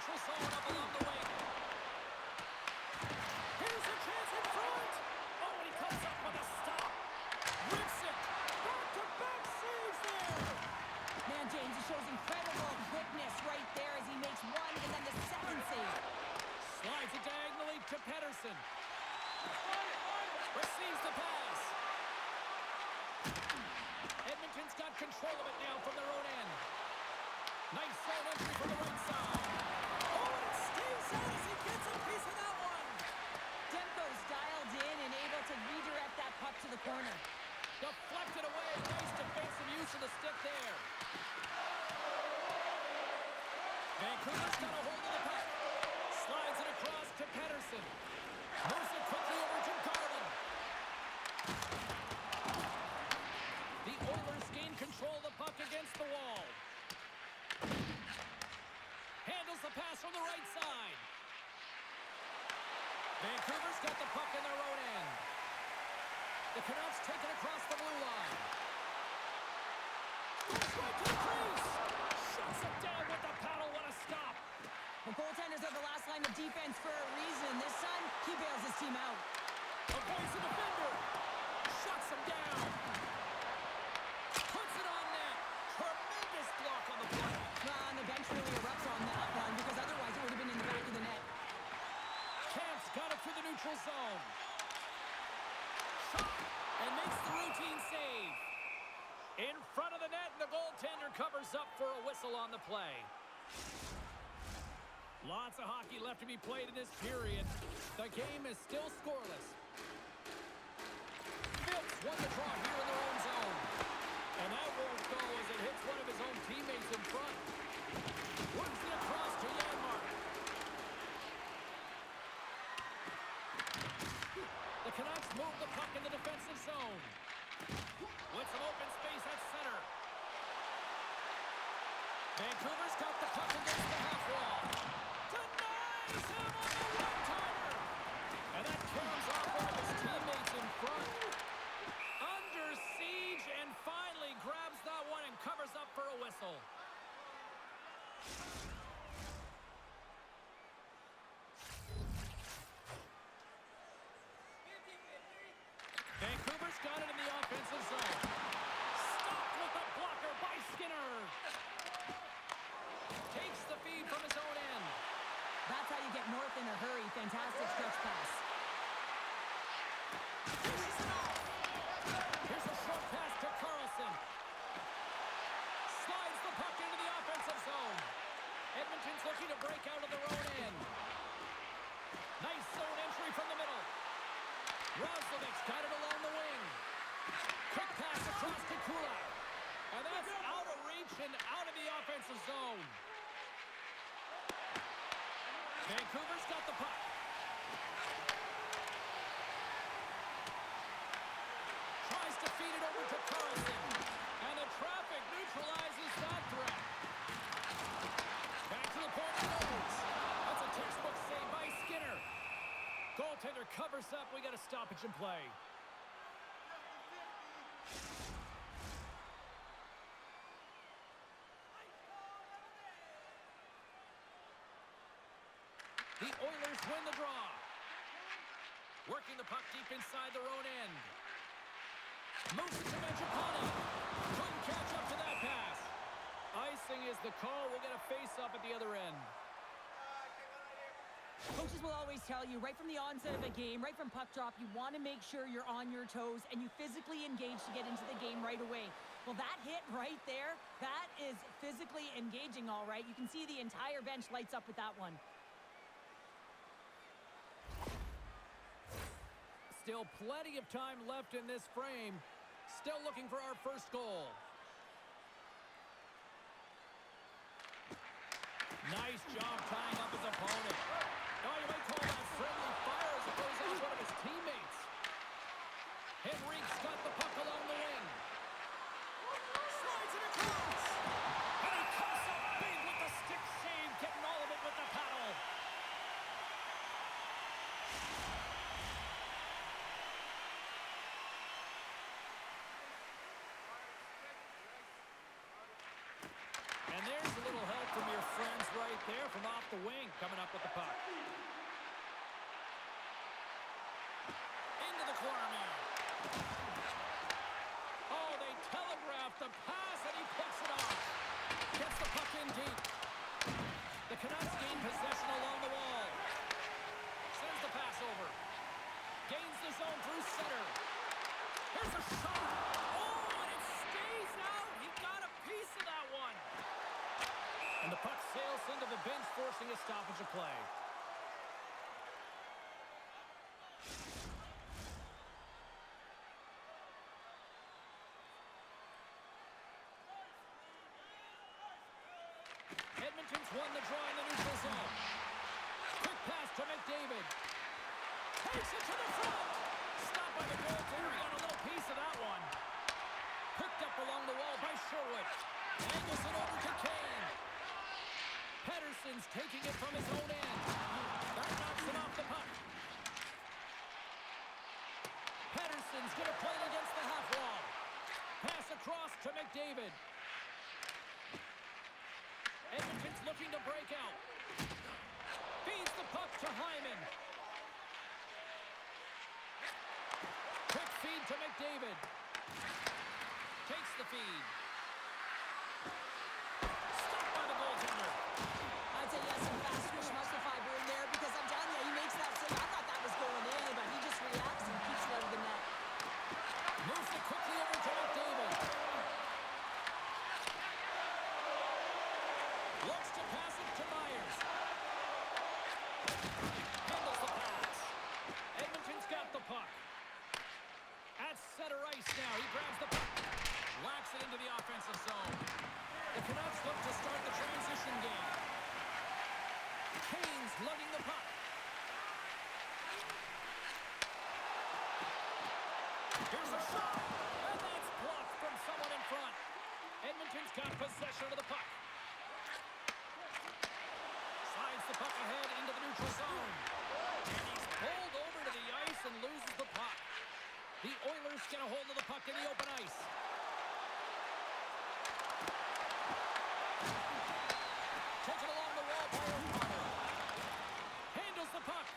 neutral zone up along the wing. Here's a chance in front. Oh, and he comes up with a stop. Rips it. Back-to-back saves there. Man, James, he shows incredible quickness right there as he makes one and then the second save. Slides it diagonally to Pettersson. Receives the pass. Edmonton's got control of it now from their own end. Nice zone entry from the right side. Oh, and it stays out as he gets a piece of that one. Demko's dialed in and able to redirect that puck to the corner. Deflected away. Nice defensive use of the stick there. Vancouver's got a hold of the puck. Slides it across to Pettersson. Moves it quickly over to Garland. The Oilers gain control of the puck against the wall. Handles the pass from the right side. Vancouver's got the puck in their own end. The Canucks take it across the blue line. Right to the crease. Shuts it down with the paddle. What a stop. The goaltenders are the last line of defense for a reason. This time, he bails his team out. Avoids the defender. Shuts him down. Puts it on net. Tremendous block on the play. Well, and the bench really erupts on that one because otherwise it would have been in the back of the net. Camp's got it through the neutral zone. Shot. And makes the routine save. In front of the net, and the goaltender covers up for a whistle on the play. Lots of hockey left to be played in this period. The game is still scoreless. Phillips won the draw here in their own zone. And that won't go as it hits one of his own teammates in front. Works it across to Janmark. The Canucks move the puck in the defensive zone. With some open space at center. Vancouver's got the puck against the half wall. Denies him on the one-timer. And that carries off one of his teammates in front. Under siege and finally grabs that one and covers up for a whistle. Vancouver's got it in the offensive zone. Stopped with the blocker by Skinner. Takes the feed from his own end. That's how you get north in a hurry. Fantastic stretch pass. Here's a short pass to Carlson. Slides the puck into the offensive zone. Edmonton's looking to break out of their own end. Nice zone entry from the middle. Roslovic's got it along the wing. Quick pass across to Kulak. And that's out of reach and out of the offensive zone. Vancouver's got the puck. Tries to feed it over to Carlson. And the traffic neutralizes that threat. Back to the point it goes. That's a textbook save by Skinner. Goaltender covers up. We got a stoppage in play. The Oilers win the draw. Working the puck deep inside their own end. Moves it to Mangiapane. Couldn't catch up to that pass. Icing is the call. We'll get a face-up at the other end. Coaches will always tell you, right from the onset of a game, right from puck drop, you want to make sure you're on your toes and you physically engage to get into the game right away. Well, that hit right there, that is physically engaging, all right. You can see the entire bench lights up with that one. Still plenty of time left in this frame. Still looking for our first goal. Nice job tying up his opponent. Now you might call that friendly fire as opposed to one of his teammates. Henrique's got the puck along the wing. Slides it across. And he comes up big with the stick save, getting all of it with the paddle. And there's a little help from your friends right there from off the wing, coming up with the puck. Into the corner now. Oh, they telegraphed the pass, and he picks it off. Gets the puck in deep. The Canucks gain possession along the wall. Sends the pass over. Gains the zone through center. Here's a shot. Oh, and it stays out. He got a piece of that one. And the puck sails into the bench, forcing a stoppage of play. Edmonton's won the draw in the neutral zone. Quick pass to McDavid. Takes it to the front. Stopped by the goaltender. He got a little piece of that one. Picked up along the wall by Sherwood. Angles it over to Kane. Pettersson's taking it from his own end. That knocks him off the puck. Pettersson's going to play it against the half wall. Pass across to McDavid. Edmonton's looking to break out. Feeds the puck to Hyman. Quick feed to McDavid. Takes the feed. Stopped by the goaltender. I'd say he has some fast twitch muscle fiber in there because I'm telling you, he makes that save. I thought that was going in, but he just reacts and keeps it out of the net. Moves it quickly over to McDavid. Looks to pass it to Myers. Handles the pass. Edmonton's got the puck. At center ice now. He grabs the puck. Locks it into the offensive zone. The Canucks look to start the transition game. Kane's lugging the puck. Here's a shot. And that's blocked from someone in front. Edmonton's got possession of the puck. Slides the puck ahead into the neutral zone. And he's pulled over to the ice and loses the puck. The Oilers get a hold of the puck in the open ice. Taken along the wall by O'Connor. Handles the puck.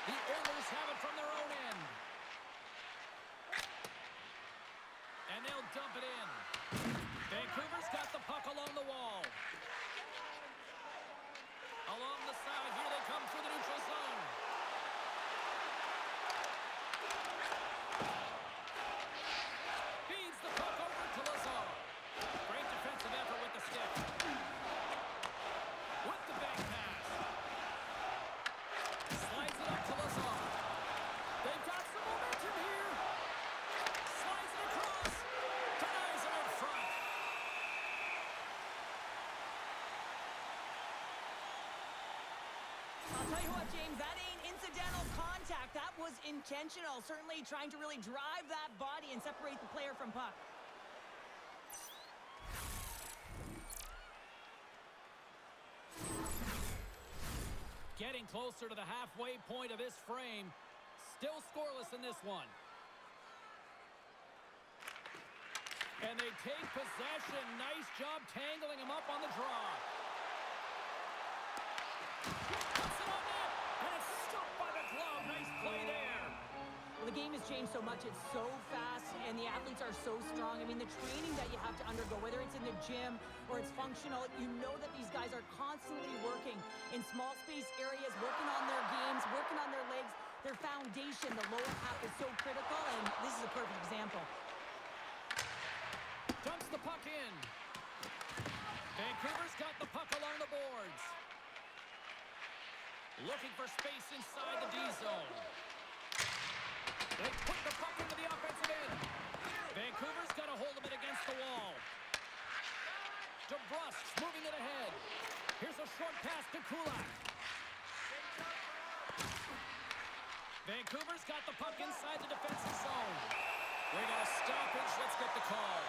The Oilers have it from their own end. And they'll dump it in. Vancouver's got the puck along the wall. Along the side, here they come through the neutral zone. Feeds the puck over to Lazar. Great defensive effort with the stick. With the bank pass. Slides it up to Lazar. They've got some momentum here. Slides it across. Denies him in front. I'll tell you what, James, that ain't incidental contact. That was intentional. Certainly trying to really drive that body and separate the player from puck. Getting closer to the halfway point of this frame. Still scoreless in this one. And they take possession. Nice job tangling him up on the draw. Puts it on net, and it's stopped by the glove. Nice play there. Well, the game has changed so much. It's so fast, and the athletes are so strong. I mean, the training that you have to undergo, whether it's in the gym or it's functional, you know that these guys are constantly working in small space areas, working on their games, working on their legs. Their foundation, the lower half, is so critical, and this is a perfect example. Dumps the puck in. Vancouver's got the puck along the boards. Looking for space inside the D zone. They put the puck into the offensive end. Vancouver's got a hold of it against the wall. DeBrusk's moving it ahead. Here's a short pass to Kulak. Vancouver's got the puck inside the defensive zone. We got a stoppage. Let's get the call.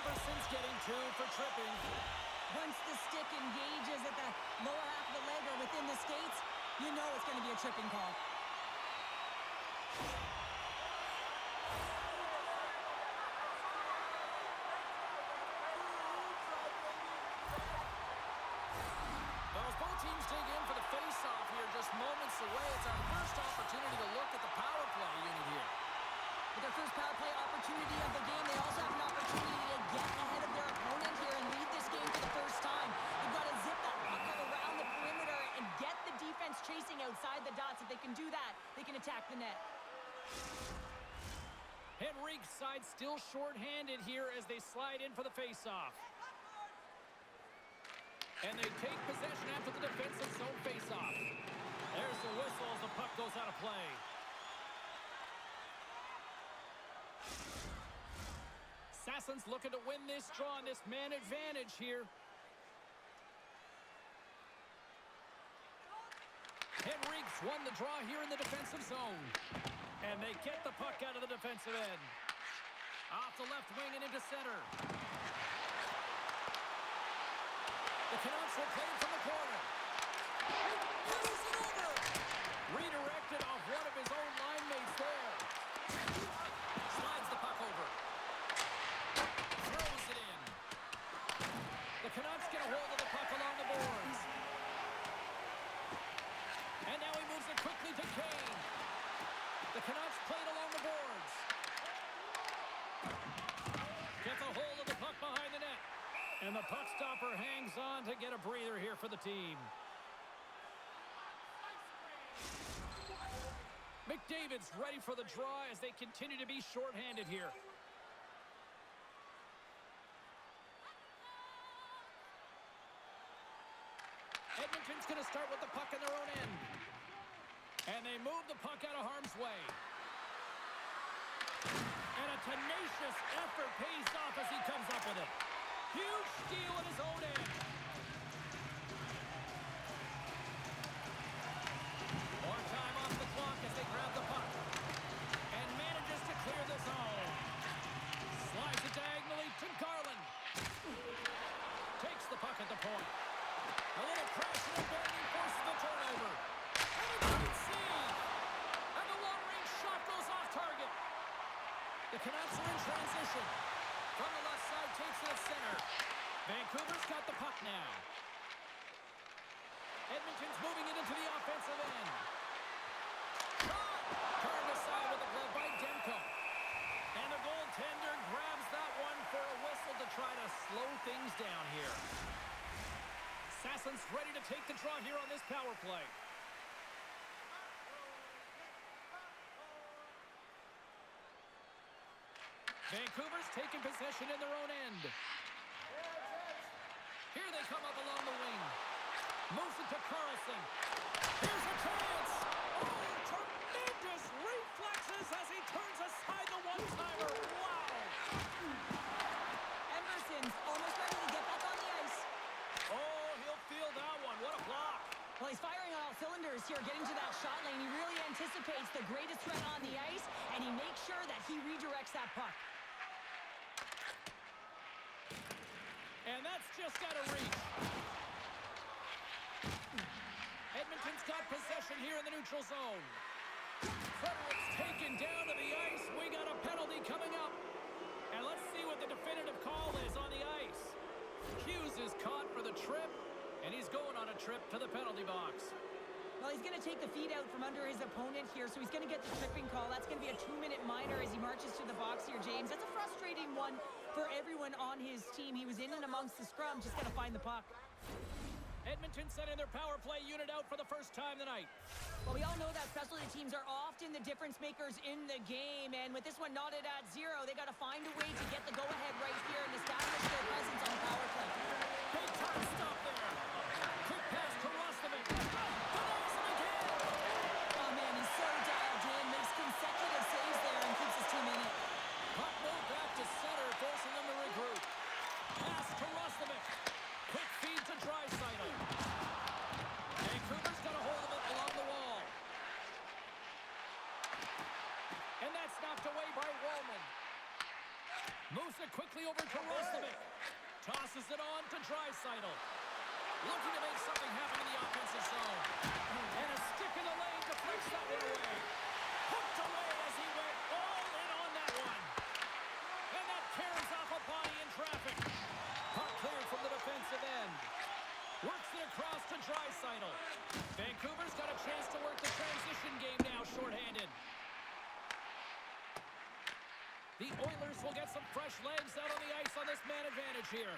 Emerson's getting 2 for tripping. Once the stick engages at the lower half of the leg or within the skates, you know it's going to be a tripping call. dig in for the face-off here just moments away. It's our first opportunity to look at the power play unit here. With their first power play opportunity of the game, they also have an opportunity to get ahead of their opponent here and lead this game for the first time. They've got to zip that puck out around the perimeter and get the defense chasing outside the dots. If they can do that, they can attack the net. Henrique's side still short-handed here as they slide in for the face-off. And they take possession after the defensive zone face-off. There's the whistle as the puck goes out of play. Sasson's looking to win this draw on this man advantage here. Henrique's won the draw here in the defensive zone. And they get the puck out of the defensive end. Off the left wing and into center. The Canucks will play it from the corner. Passes it over. Redirected off one of his own line mates there. Slides the puck over. Throws it in. The Canucks get a hold of the puck along the boards. And now he moves it quickly to Kane. The Canucks play it along the boards. Gets a hold of the puck behind the net. And the puck stopper hangs on to get a breather here for the team. McDavid's ready for the draw as they continue to be shorthanded here. Edmonton's going to start with the puck in their own end. And they move the puck out of harm's way. And a tenacious effort pays off as he comes up with it. Huge steal at his own end. More time off the clock as they grab the puck. And manages to clear the zone. Slides it diagonally to Garland. Takes the puck at the point. A little crash and banging forces the turnover. And a great save. And the long-range shot goes off target. The Canucks are in transition. From the left side, takes it at center. Vancouver's got the puck now. Edmonton's moving it into the offensive end. Shot! Turned aside with a glove by Demko. And the goaltender grabs that one for a whistle to try to slow things down here. Sasson's ready to take the draw here on this power play. Vancouver's taking possession in their own end. Here they come up along the wing. Moves it to Carlson. Here's a chance. Oh, tremendous reflexes as he turns aside the one-timer. Wow. Emerson's almost ready to get back on the ice. Oh, he'll feel that one. What a block. Well, he's firing on all cylinders here, getting to that shot lane. He really anticipates the greatest threat on the ice, and he makes sure that he redirects that puck. And that's just out of reach. Edmonton's got possession here in the neutral zone. Frederick's taken down to the ice. We got a penalty coming up. And let's see what the definitive call is on the ice. Hughes is caught for the trip, and he's going on a trip to the penalty box. Well, he's going to take the feet out from under his opponent here, so he's going to get the tripping call. That's going to be a 2-minute minor as he marches to the box here, James. That's a frustrating one for everyone on his team. He was in and amongst the scrum, just got to find the puck. Edmonton sending their power play unit out for the first time tonight. Well, we all know that specialty teams are often the difference makers in the game, and with this one knotted at 0, they got to find a way to get the go-ahead right here and establish their presence on the power play. Big time stop there. Quick pass to Rostovic. Denies him again. Oh, man, he's so dialed in, makes consecutive saves there and keeps his team in it. Puck moved back to center, forcing them to regroup. Pass to Rostovic. Quick feed to Draisaitl. Vancouver's got a hold of it along the wall. And that's knocked away by Wallman. Moves it quickly over to Rostovic. Tosses it on to Draisaitl. Looking to make something happen in the offensive zone. And a stick in the lane deflects that one away. Hooked away as he went all in on that one. And that tears off a body in traffic. Puck cleared from the defensive end. Works it across to Draisaitl. The Oilers will get some fresh legs out on the ice on this man advantage here.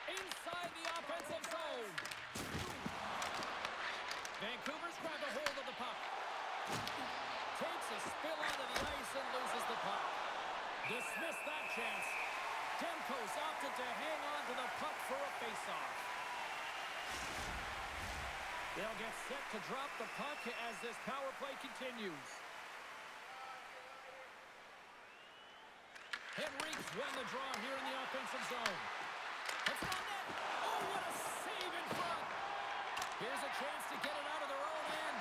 Inside the offensive zone. Vancouver's grabbed a hold of the puck. Takes a spill onto the ice and loses the puck. Dismissed that chance. Demko's opted to hang on to the puck for a faceoff. They'll get set to drop the puck as this power play continues. Henrique's won the draw here in the offensive zone. It's on net. Oh, what a save in front. Here's a chance to get it out of their own end.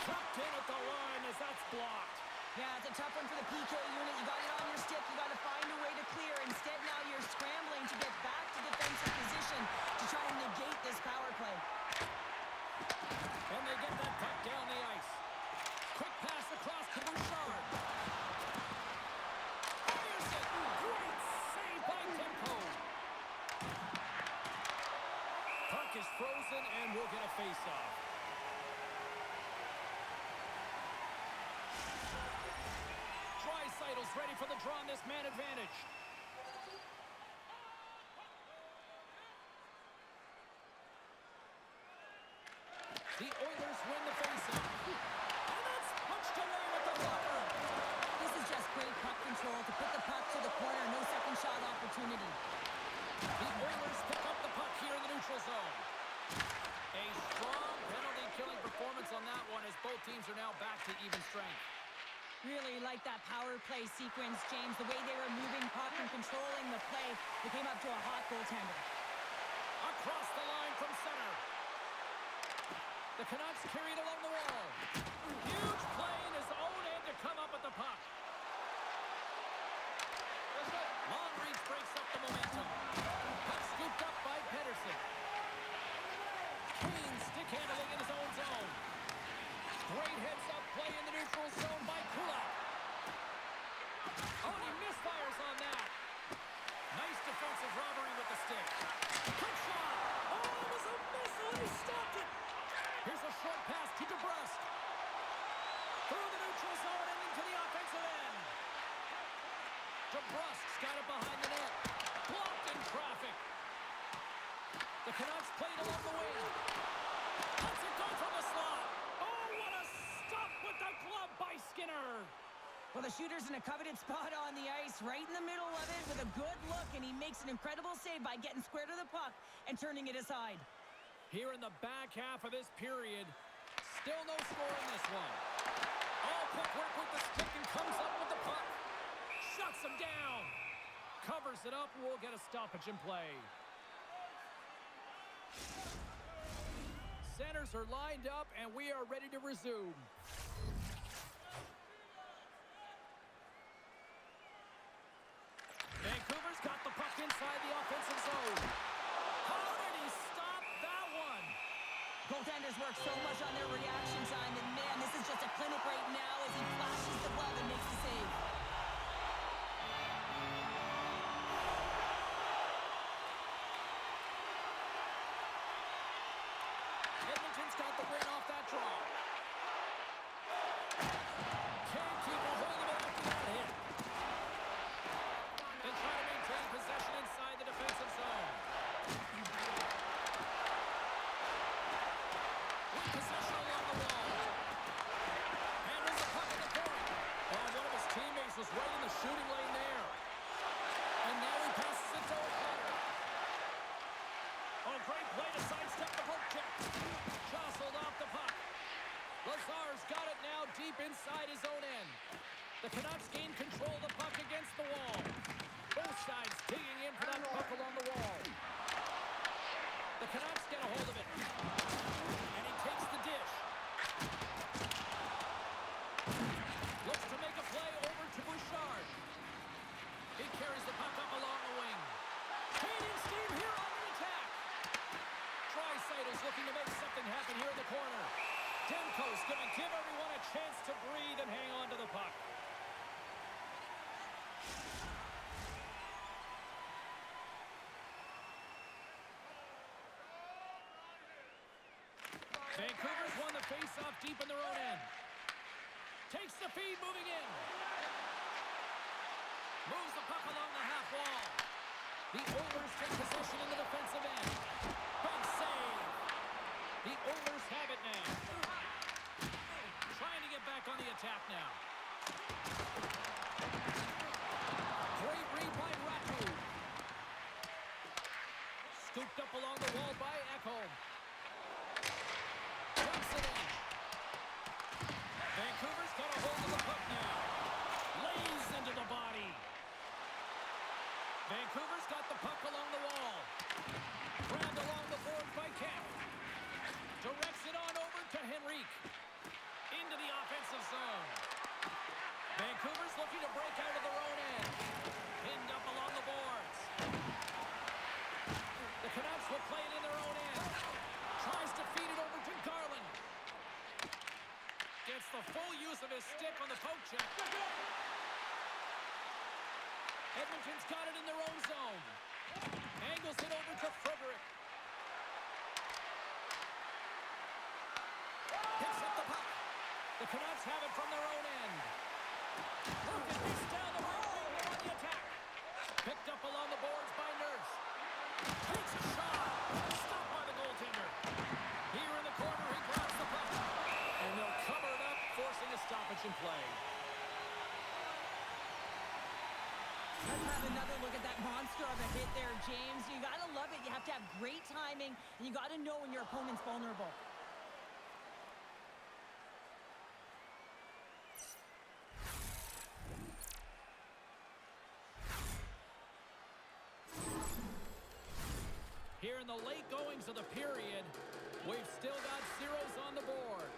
Tucked in at the line as that's blocked. Yeah, it's a tough one for the PK unit. You got it on your stick. You got to find a way to clear. Instead, now you're scrambling to get back to defensive position to try and negate this power play. And they get that puck down the ice. Quick pass across to Bouchard. Fires it. Great save by Demko. Puck is frozen and we'll get a face-off. Draisaitl ready for the draw on this man advantage. The Oilers win the faceoff. And that's punched away with the blocker. This is just great puck control to put the puck to the corner. No second shot opportunity. The Oilers pick up the puck here in the neutral zone. A strong penalty-killing performance on that one as both teams are now back to even strength. Really like that power play sequence, James. The way they were moving puck and controlling the play, they came up to a hot goaltender. Across the line from center. The Canucks carried along the wall. Huge play in his own end to come up with the puck. Long reach breaks up the momentum. Puck scooped up by Pedersen. Clean stick handling in his own zone. Great heads-up play in the neutral zone by Kulak. Oh, and he misfires on that. Nice defensive robbery with the stick. Quick shot. Oh, it was a missile. He stopped it. Here's a short pass to DeBrusque. Through the neutral zone and into the offensive end. DeBrusque's got it behind the net. Blocked in traffic. The Canucks played along the wing. Let's it go from the slot. Oh, what a stop with the glove by Skinner. Well, the shooter's in a coveted spot on the ice, right in the middle of it with a good look, and he makes an incredible save by getting square to the puck and turning it aside. Here in the back half of this period, still no score in this one. All quick work with the stick and comes up with the puck. Shuts him down. Covers it up. We'll get a stoppage in play. Centers are lined up, and we are ready to resume. Vancouver's got the puck inside the offensive zone. How did he stop that one? Goaltenders work so much on their reaction time, and man, this is just a clinic right now as he flashes the glove and makes the save. Edmonton's got the win off that draw. Can't keep a hold of it after that hit. They try to maintain possession inside the defensive zone. With possession along the wall. Handles the puck in the corner. Oh, one of his teammates was right in the shooting lane there. And now he passes it to O'Connor. Oh, great play to sidestep the poke check. Jostled off the puck. Lazar's got it now deep inside his own end. The Canucks gain control of the puck against the wall. Both sides digging in for that puck along the wall. The Canucks get a hold of it. And he takes the dish. Looks to make a play over to Bouchard. He carries the puck up along the wing. Canadian steam here on the attack. Draisaitl's looking to make something happen here in the corner. Demko's going to give everyone a chance to breathe and hang on to the puck. Vancouver's won the face-off deep in their own end. Takes the feed, moving in. Moves the puck along the half wall. The Oilers take possession in the defensive end. Big save. The Oilers have it now. Trying to get back on the attack now. Great read by Ratu. Scooped up along the wall by Ekholm. Dumps it in. Vancouver's got a hold of the puck now. Lays into the body. Vancouver's got the puck along the wall. Grabbed along the boards by Kemp. Directs it on over to Henrique. Into the offensive zone. Vancouver's looking to break out of their own end. Pinned up along the boards. The Canucks will play it in their own end. Tries to feed it over to Garland. Gets the full use of his stick on the poke check. Edmonton's got it in their own zone. Angles it over to Frederick. Picks up the puck. The Canucks have it from their own end. Look at this down the right wing. They're on the attack. Picked up along the boards by Nurse. Takes a shot. Stopped by the goaltender. Here in the corner, he grabs the puck. And they'll cover it up, forcing a stoppage in play. Let's have another look at that monster of a hit there, James. You got to love it. You have to have great timing, and you got to know when your opponent's vulnerable. Here in the late goings of the period, we've still got zeros on the board.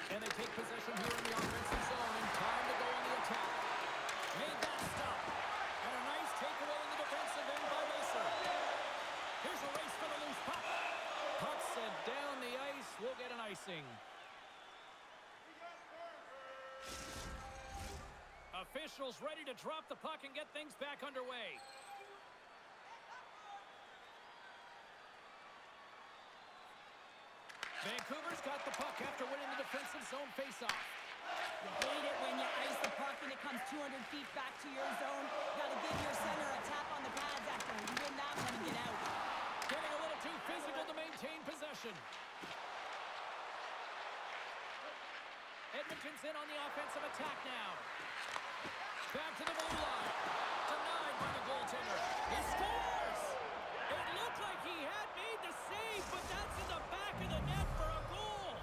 And they take possession here in the offensive zone, and time to go on the attack. Made that stop. And a nice takeaway in the defensive end by Messer. Here's a race for the loose puck. Puck set down the ice. We'll get an icing. Officials ready to drop the puck and get things back underway. Vancouver's got the puck after winning the defensive zone faceoff. You hate it when you ice the puck and it comes 200 feet back to your zone. You got to give your center a tap on the pads after you win that one and get out. Getting a little too physical to maintain possession. Edmonton's in on the offensive attack now. Back to the blue line. Denied by the goaltender. He scores! It looked like he had made the save, but that's in the back of the net for a goal.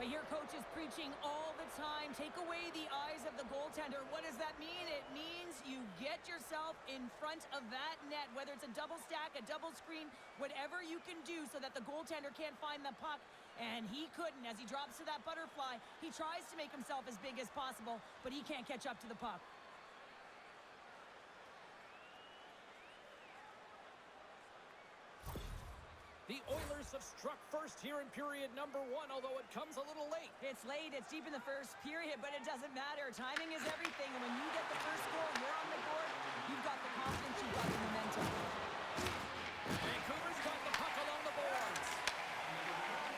I hear coaches preaching all the time, take away the eyes of the goaltender. What does that mean? It means you get yourself in front of that net, whether it's a double stack, a double screen, whatever you can do so that the goaltender can't find the puck. And he couldn't. As he drops to that butterfly, he tries to make himself as big as possible, but he can't catch up to the puck. The Oilers have struck first here in period number 1, although it comes a little late. It's late. It's deep in the first period, but it doesn't matter. Timing is everything. And when you get the first goal, you're on the board. You've got the confidence. You've got the momentum. Vancouver's got the puck along the boards.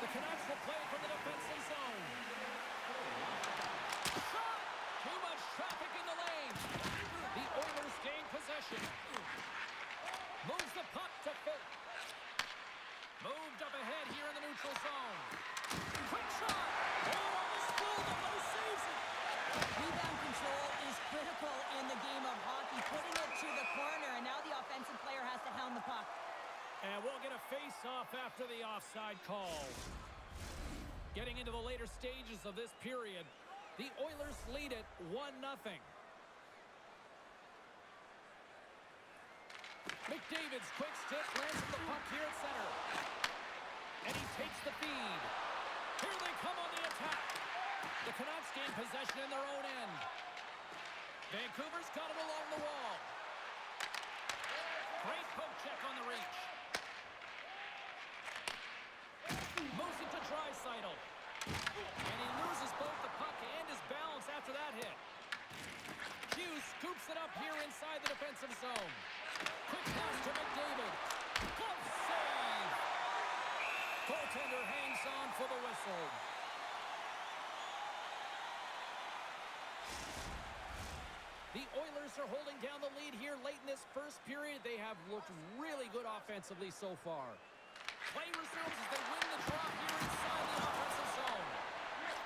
The Canucks will play from the defensive zone. Shot! Too much traffic in the lane. The Oilers gain possession. Moves the puck to Phil. Moved up ahead here in the neutral zone. Quick shot! Oh, almost fooled him, but he saves it. Rebound control is critical in the game of hockey. Putting it to the corner, and now the offensive player has to hound the puck. And we'll get a face-off after the offside call. Getting into the later stages of this period, the Oilers lead it 1-0. McDavid's quick stick lands the puck here at center. And he takes the feed. Here they come on the attack. The Canucks gain possession in their own end. Vancouver's got it along the wall. Great poke check on the reach. Moves it to Draisaitl. And he loses both the puck and his balance after that hit. Hughes scoops it up here inside the defensive zone. Quick pass to McDavid. Glove save! Goaltender hangs on for the whistle. The Oilers are holding down the lead here late in this first period. They have looked really good offensively so far. Play resumes as they win the draw here inside the offensive zone.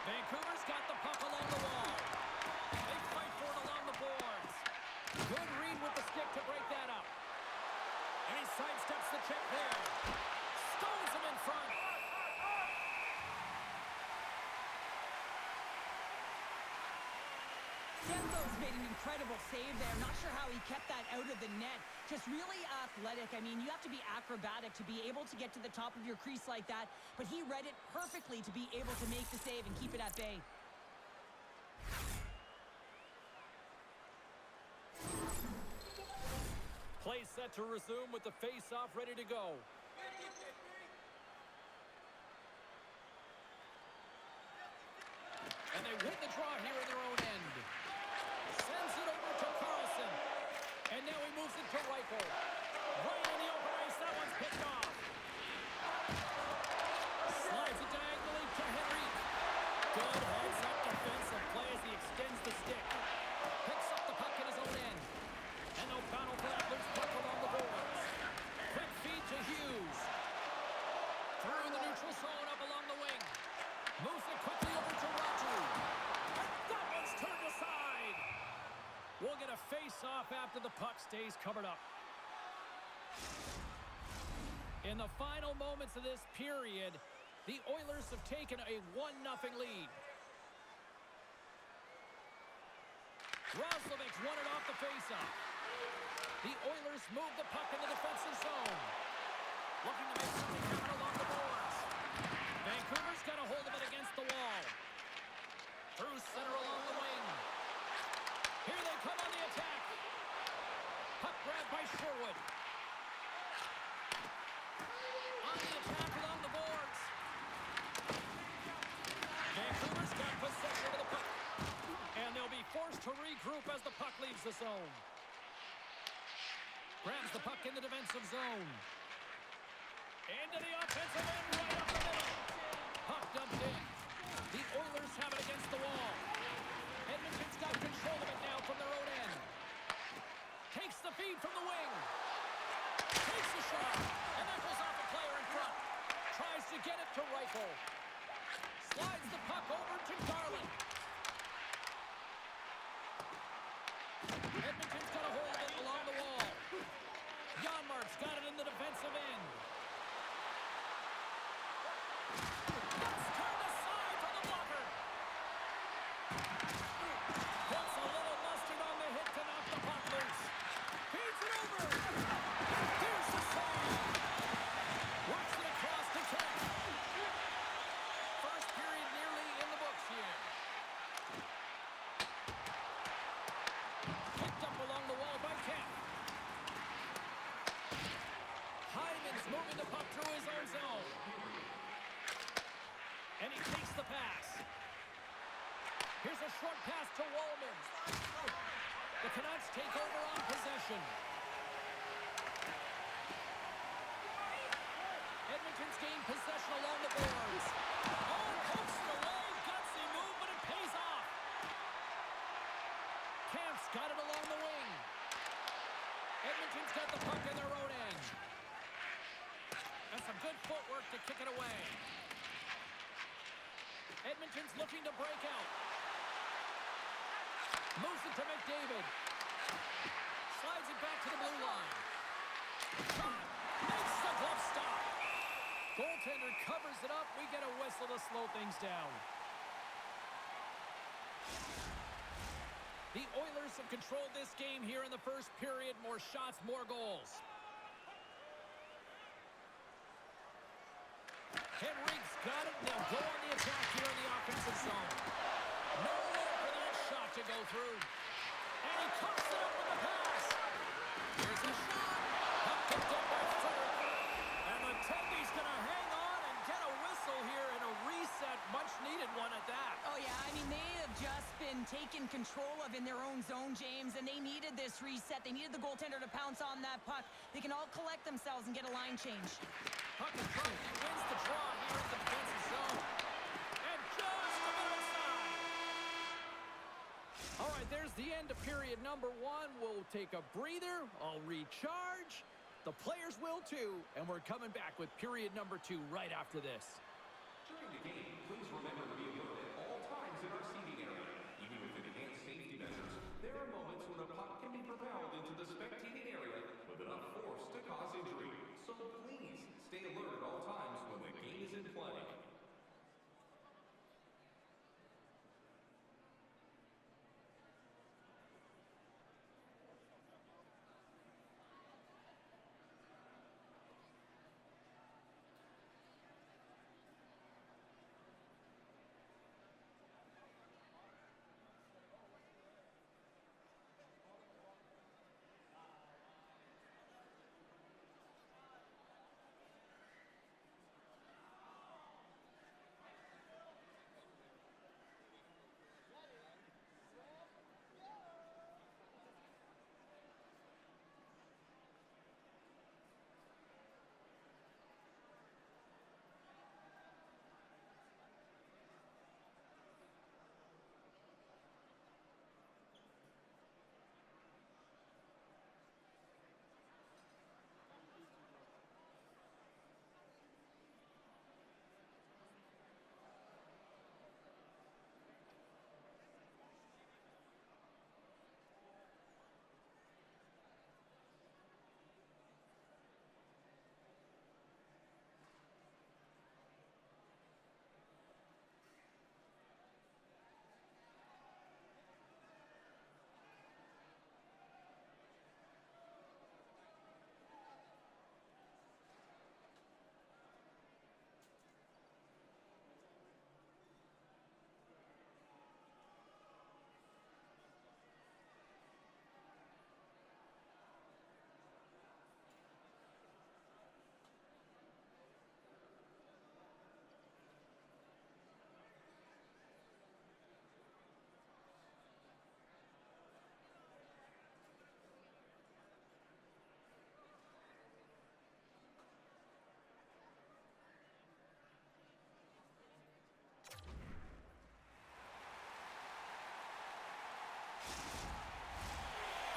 Vancouver's got the puck along the wall. They fight for it along the boards. Good read with the stick to break that up. And he sidesteps the check there. Stones him in front. Demko's made an incredible save there. Not sure how he kept that out of the net. Just really athletic. I mean, you have to be acrobatic to be able to get to the top of your crease like that. But he read it perfectly to be able to make the save and keep it at bay. Play set to resume with the face-off ready to go. And they win the draw here in their own end. Sends it over to Carlson. And now he moves it to Reichel. Right on the open ice, that one's picked off. Slides it diagonally to Henry. Good heads-up defensive play as he extends the stick. Picks up the puck in his own end. And no battle for that loose puck along the boards. Quick feed to Hughes. Through the neutral zone up along the wing. Moves it quickly over to Roger. That one's turned aside. We'll get a face-off after the puck stays covered up. In the final moments of this period, the Oilers have taken a 1-0 lead. Roslovic won it off the face-off. The Oilers move the puck in the defensive zone. Looking to make something happen along the boards. Vancouver's got a hold of it against the wall. Through center along the wing. Here they come on the attack. Puck grabbed by Sherwood. On the attack along the boards. Vancouver's got possession of the puck. And they'll be forced to regroup as the puck leaves the zone. Grabs the puck in the defensive zone. Into the offensive end, right up the middle. Puck dumped in. The Oilers have it against the wall. Edmonton's got control of it now from their own end. Takes the feed from the wing. Takes the shot. And that goes off a player in front. Tries to get it to Reichel. Slides the puck over to Garland. Edmonton's got a hold of it along the wall. Janmark's got it in the defensive end. That's turned aside for the blocker. Puts a little mustard on the hit to knock the puck loose. Feeds it over. Here's the save. Works it across to Kent. First period nearly in the books here. Picked up along the wall by Kent. Hyman's moving the puck through his own zone. And he takes the pass. Here's a short pass to Wallman. The Canucks take over on possession. Edmonton's gained possession along the boards. Oh, pokes it away. Gutsy move, but it pays off. Camp's got it along the wing. Edmonton's got the puck in their own end. And some good footwork to kick it away. Edmonton's looking to break out. Moves it to McDavid. Slides it back to the blue line. Shot. Makes the glove stop. Goaltender covers it up. We get a whistle to slow things down. The Oilers have controlled this game here in the first period. More shots, more goals. Henrique's got it. They'll go on the attack here in the offensive zone. No room for that shot to go through. And he cuts it up with the pass. Here's a shot. Puck picked up by Furr. And the Tendy's going to hang on and get a whistle here and a reset. Much needed one at that. Oh, yeah. I mean, they have just been taken control of in their own zone, James, and they needed this reset. They needed the goaltender to pounce on that puck. They can all collect themselves and get a line change. Puck is dropped. He wins the draw here in the defensive zone. And just about inside. All right, there's the end of period number 1. We'll take a breather. I'll recharge. The players will too. And we're coming back with period number 2 right after this. During the game, please remember to be alert at all times in our seating area. Even with enhanced safety measures, there are moments when a puck can be propelled into the spectating area with enough force to cause injury. So please, stay alert at all times when the game is in play.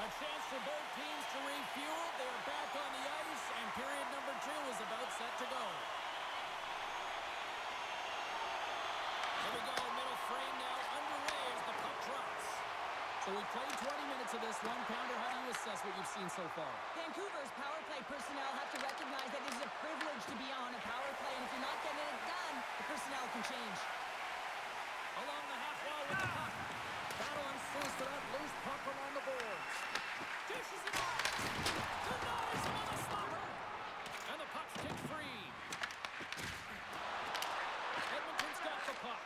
A chance for both teams to refuel. They're back on the ice, and period number 2 is about set to go. Here we go, middle frame now underway as the puck drops. So we played 20 minutes of this one. Pounder, how do you assess what you've seen so far? Vancouver's power play personnel have to recognize that it is a privilege to be on a power play, and if you're not getting it done, the personnel can change. Along the half wall with the puck. Battling Sluice to that loose puck along the boards. Dishes it off. Denies him on the slapper. And the puck's kicked free. Edmonton's got the puck.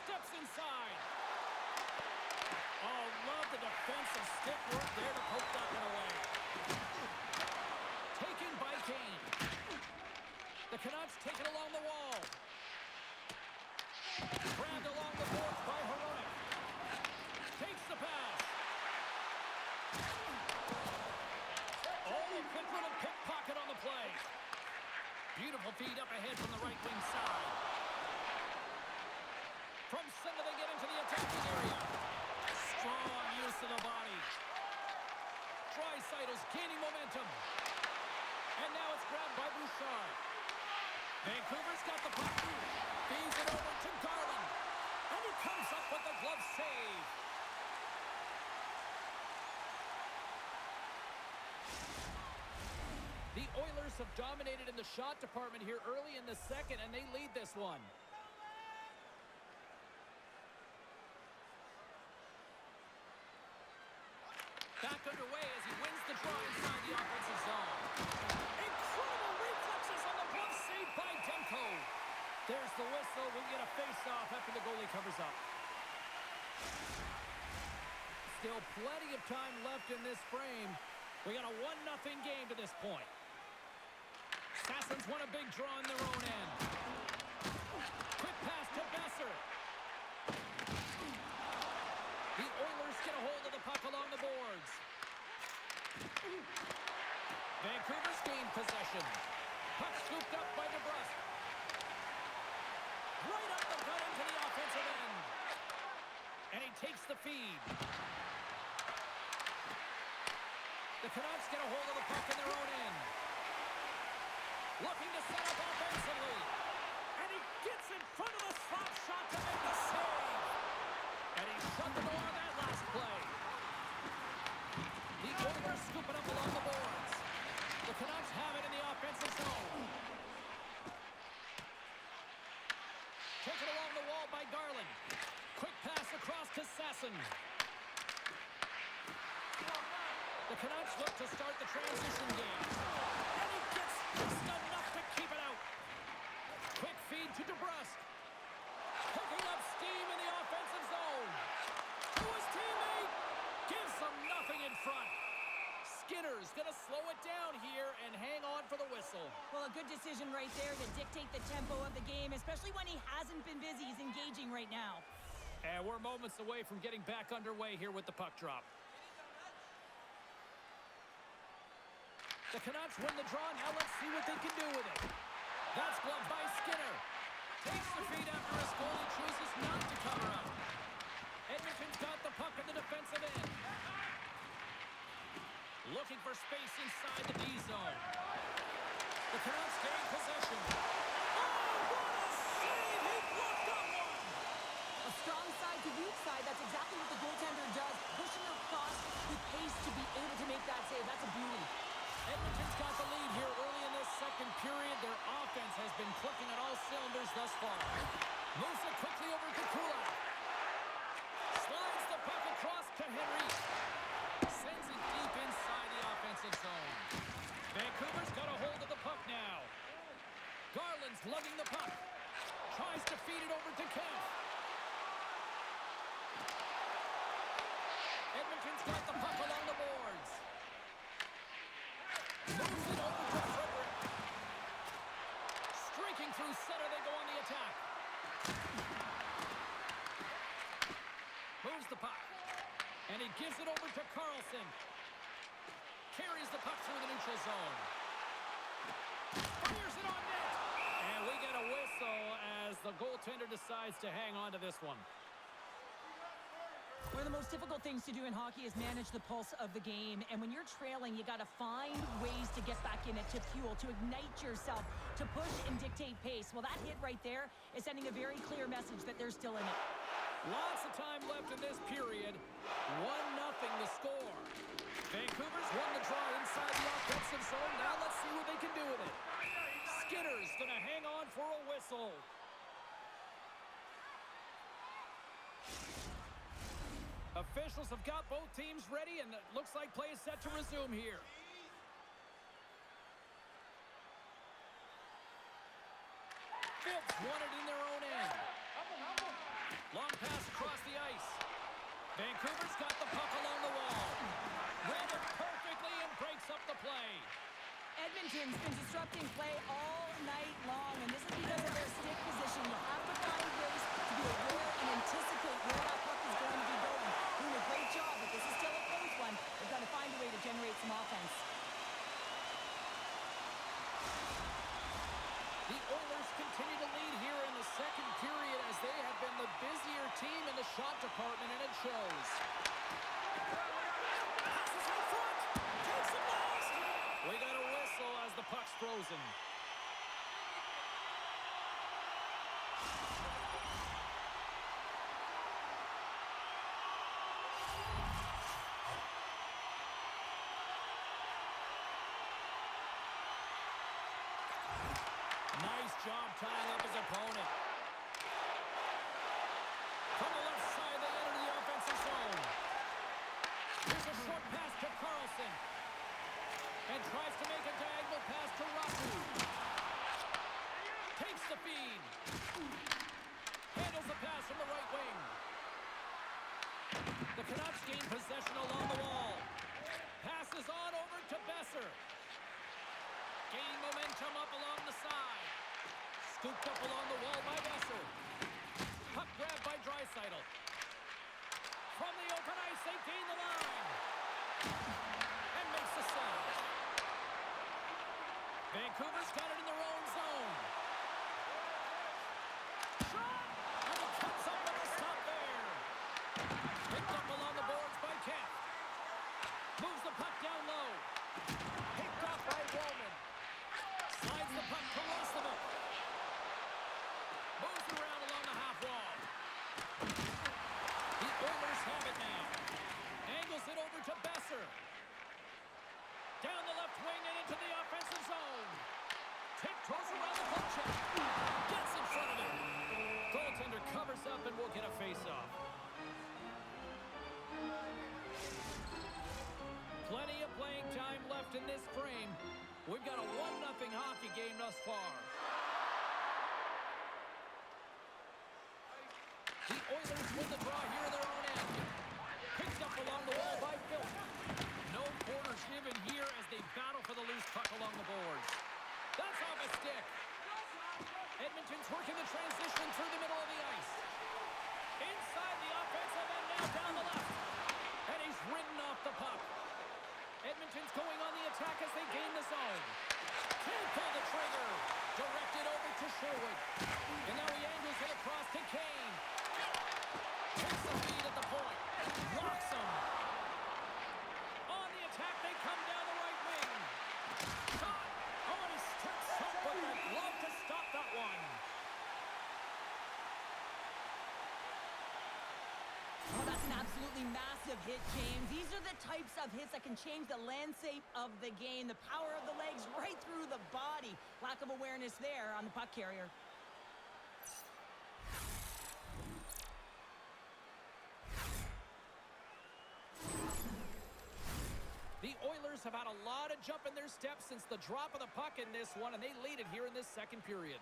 Steps inside. Oh, love the defensive stick work there to poke that one away. Taken by Kane. The Canucks take it along the wall. Grabbed along the boards by Heroic. Takes the pass. Oh, a quick little pickpocket on the play. Beautiful feed up ahead from the right wing side. From center they get into the attacking area. Strong use of the body. Draisaitl's gaining momentum. And now it's grabbed by Bouchard. Vancouver's got the puck. Feeds it over to Garland. And he comes up with the glove save. The Oilers have dominated in the shot department here early in the second, and they lead this one. Back underway as he wins the draw inside the offensive zone. Incredible reflexes on the glove save by Demko. There's the whistle. We'll get a face-off after the goalie covers up. Still plenty of time left in this frame. We got a 1-0 game to this point. Sassons won a big draw in their own end. Quick pass to Besser. The Oilers get a hold of the puck along the boards. Vancouver's gained possession. Puck scooped up by DeBrusque. Right up the gut into the offensive end. And he takes the feed. The Canucks get a hold of the puck in their own end. Looking to set up offensively. And he gets in front of the slap shot to make the save. And he shut the door on that last play. The Oilers scoop it up along the boards. The Canucks have it in the offensive zone. Taken along the wall by Garland. Quick pass across to Sasson. The Canucks look to start the transition game. And he gets just enough to keep it out. Quick feed to DeBrusque. Picking up steam in the offensive zone. To his teammate. Gives them nothing in front. Skinner's going to slow it down here and hang on for the whistle. Well, a good decision right there to dictate the tempo of the game, especially when he hasn't been busy. He's engaging right now. And we're moments away from getting back underway here with the puck drop. The Canucks win the draw. Now let's see what they can do with it. That's gloved by Skinner. Takes the feed after his goalie chooses not to cover up. Edmonton's got the puck in the defensive end. Looking for space inside the D zone. The Canucks gain possession. Oh, what a save! He blocked up one! A strong side to weak side. That's exactly what the goaltender does. Pushing across with pace to be able to make that save. That's a beauty. Edmonton's got the lead here early in this second period. Their offense has been clicking on all cylinders thus far. Moves it quickly over to Kulak. Slides the puck across to Henry. Sends it deep inside the offensive zone. Vancouver's got a hold of the puck now. Garland's lugging the puck. Tries to feed it over to Kemp. Edmonton's got the puck along the boards. Moves it over to Frederick. Streaking through center, they go on the attack. Moves the puck. And he gives it over to Carlson. Carries the puck through the neutral zone. Fires it on net. And we get a whistle as the goaltender decides to hang on to this one. One of the most difficult things to do in hockey is manage the pulse of the game. And when you're trailing, you got to find ways to get back in it, to fuel, to ignite yourself, to push and dictate pace. Well, that hit right there is sending a very clear message that they're still in it. Lots of time left in this period. 1-0 the score. Vancouver's won the draw inside the offensive zone. Now let's see what they can do with it. Skinner's going to hang on for a whistle. Officials have got both teams ready, and it looks like play is set to resume here. Phillips won it in their own end. Long pass across the ice. Vancouver's got the puck along the wall. Read it perfectly and breaks up the play. Edmonton's been disrupting play all night long, and this is because of their stick position. You have to find ways to be aware and anticipate where that puck is going to be going. Doing a great job, but this is still a close one. They've got to find a way to generate some offense. The Oilers continue to lead here in the second period as they have been the busier team in the shot department, and it shows. Passes in front. Takes the blast. We got a whistle as the puck's frozen. Nice job tying up his opponent. From the left side, they enter the offensive zone. Here's a short pass to Carlson. And tries to make a diagonal pass to Raku. Takes the feed. Handles the pass from the right wing. The Canucks gain possession along the wall. Passes on over to Besser. Gaining momentum up along the side. Scooped up along the wall by Besser. Puck grabbed by Draisaitl. From the open ice, they gain the line. And makes the save. Vancouver's got it in their own zone. Shot! And it comes up with a stop there. Picked up along the boards by Kemp. Moves the puck down low. Picked up by Roman. Slides the puck to Roslovic. Moves it around along the half wall. The Oilers have it now. Angles it over to Besser. Down the left wing and into the offensive zone. Tiptoes around the poke check. Gets in front of him. Goaltender covers up and will get a face-off. Plenty of playing time left in this frame. We've got a 1-0 hockey game thus far. The Oilers win the draw here in their own end. Picked up along the wall by Phil. No quarters given here as they battle for the loose puck along the boards. That's off a stick. Edmonton's working the transition through the middle of the ice. Inside the offensive end now down the left. And he's ridden off the puck. Edmonton's going on the attack as they gain the zone. Can't pull the trigger. Directed over to Sherwood. And now he angles it across to Kane. Takes the lead at the point. Locks him. On the attack, they come down the right wing. Shot. Oh, and he strips up with that glove to stop that one. Oh, that's an absolutely massive hit, James. These are the types of hits that can change the landscape of the game. The power of the legs right through the body. Lack of awareness there on the puck carrier. The Oilers have had a lot of jump in their steps since the drop of the puck in this one, and they lead it here in this second period.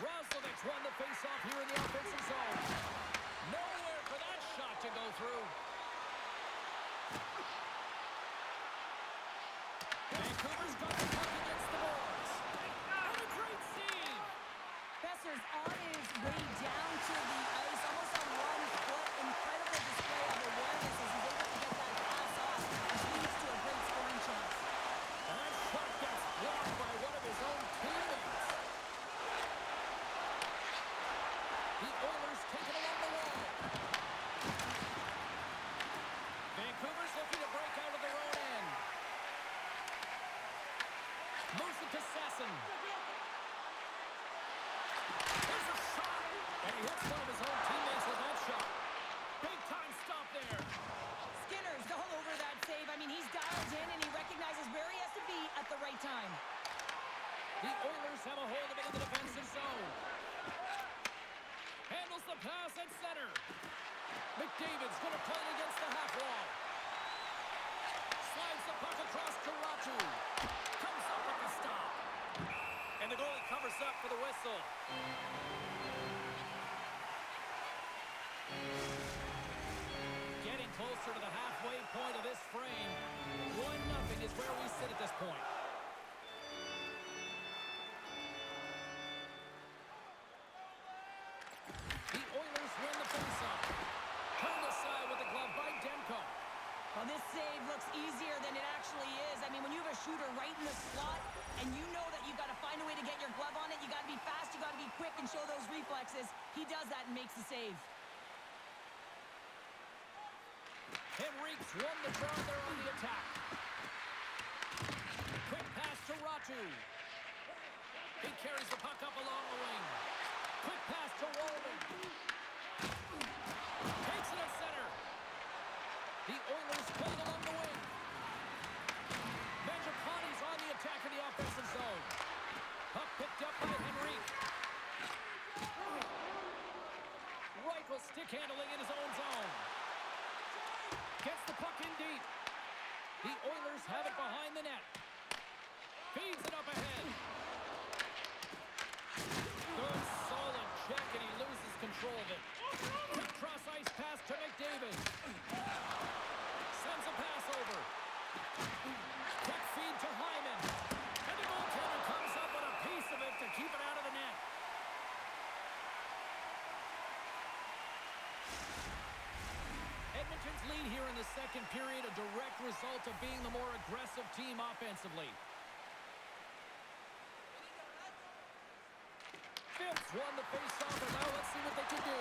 Roslovic won the faceoff here in the offensive zone. Nowhere for that shot to go through. Vancouver's got the puck against the boards. And a great save. Besser's on his way down to the ice, almost on one foot. Incredible display of awareness as he's able to get that pass off, which leads to a great scoring chance. And that shot gets blocked by one of his own teammates. The Oilers take it along the wall. Vancouver's looking to break out of their own end. Moves it to Sasson. There's a shot. And he hits one of his own teammates with that shot. Big time stop there. Skinner's all over that save. I mean, he's dialed in and he recognizes where he has to be at the right time. The Oilers have a hold of it in the defensive zone. Handles the pass at center. McDavid's going to play it against the half wall. Slides the puck across to Ratu. Comes up with the stop. And the goalie covers up for the whistle. Getting closer to the halfway point of this frame. 1-0 is where we sit at this point. The Oilers win the faceoff. Turned aside with the glove by Demko. Well, this save looks easier than it actually is. I mean, when you have a shooter right in the slot and you know that you've got to find a way to get your glove on it, you got to be fast, you got to be quick and show those reflexes. He does that and makes the save. Henrique's won the draw there on the attack. Quick pass to Ratu. He carries the puck up along the wing. Quick pass to Roman. Takes it at center. The Oilers play it along the wing. Mangiapane's on the attack in the offensive zone. Puck picked up by Henrique. Reichel stick handling in his own zone. Gets the puck in deep. The Oilers have it behind the net. Feeds it up ahead. Good solid check and he loses control of it. Quick cross ice pass to McDavid. Sends a pass over. Quick feed to Hyman. And the goaltender comes up with a piece of it to keep it out of the net. Edmonton's lead here in the second period, a direct result of being the more aggressive team offensively. won the face-off, and now let's see what they can do.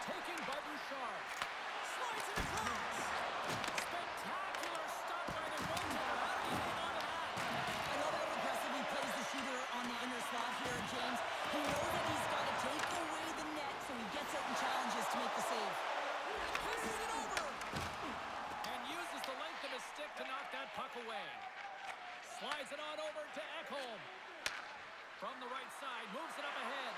Taken by Bouchard. Slides it across. Spectacular stop by the goaltender. How did he hang on to that? I love how aggressive he plays the shooter on the inner slot here, James. He knows that he's got to take away the net, so he gets out and challenges to make the save. Passes it over. And uses the length of his stick to knock that puck away. Slides it on over to Ekholm. From the right side, moves it up ahead.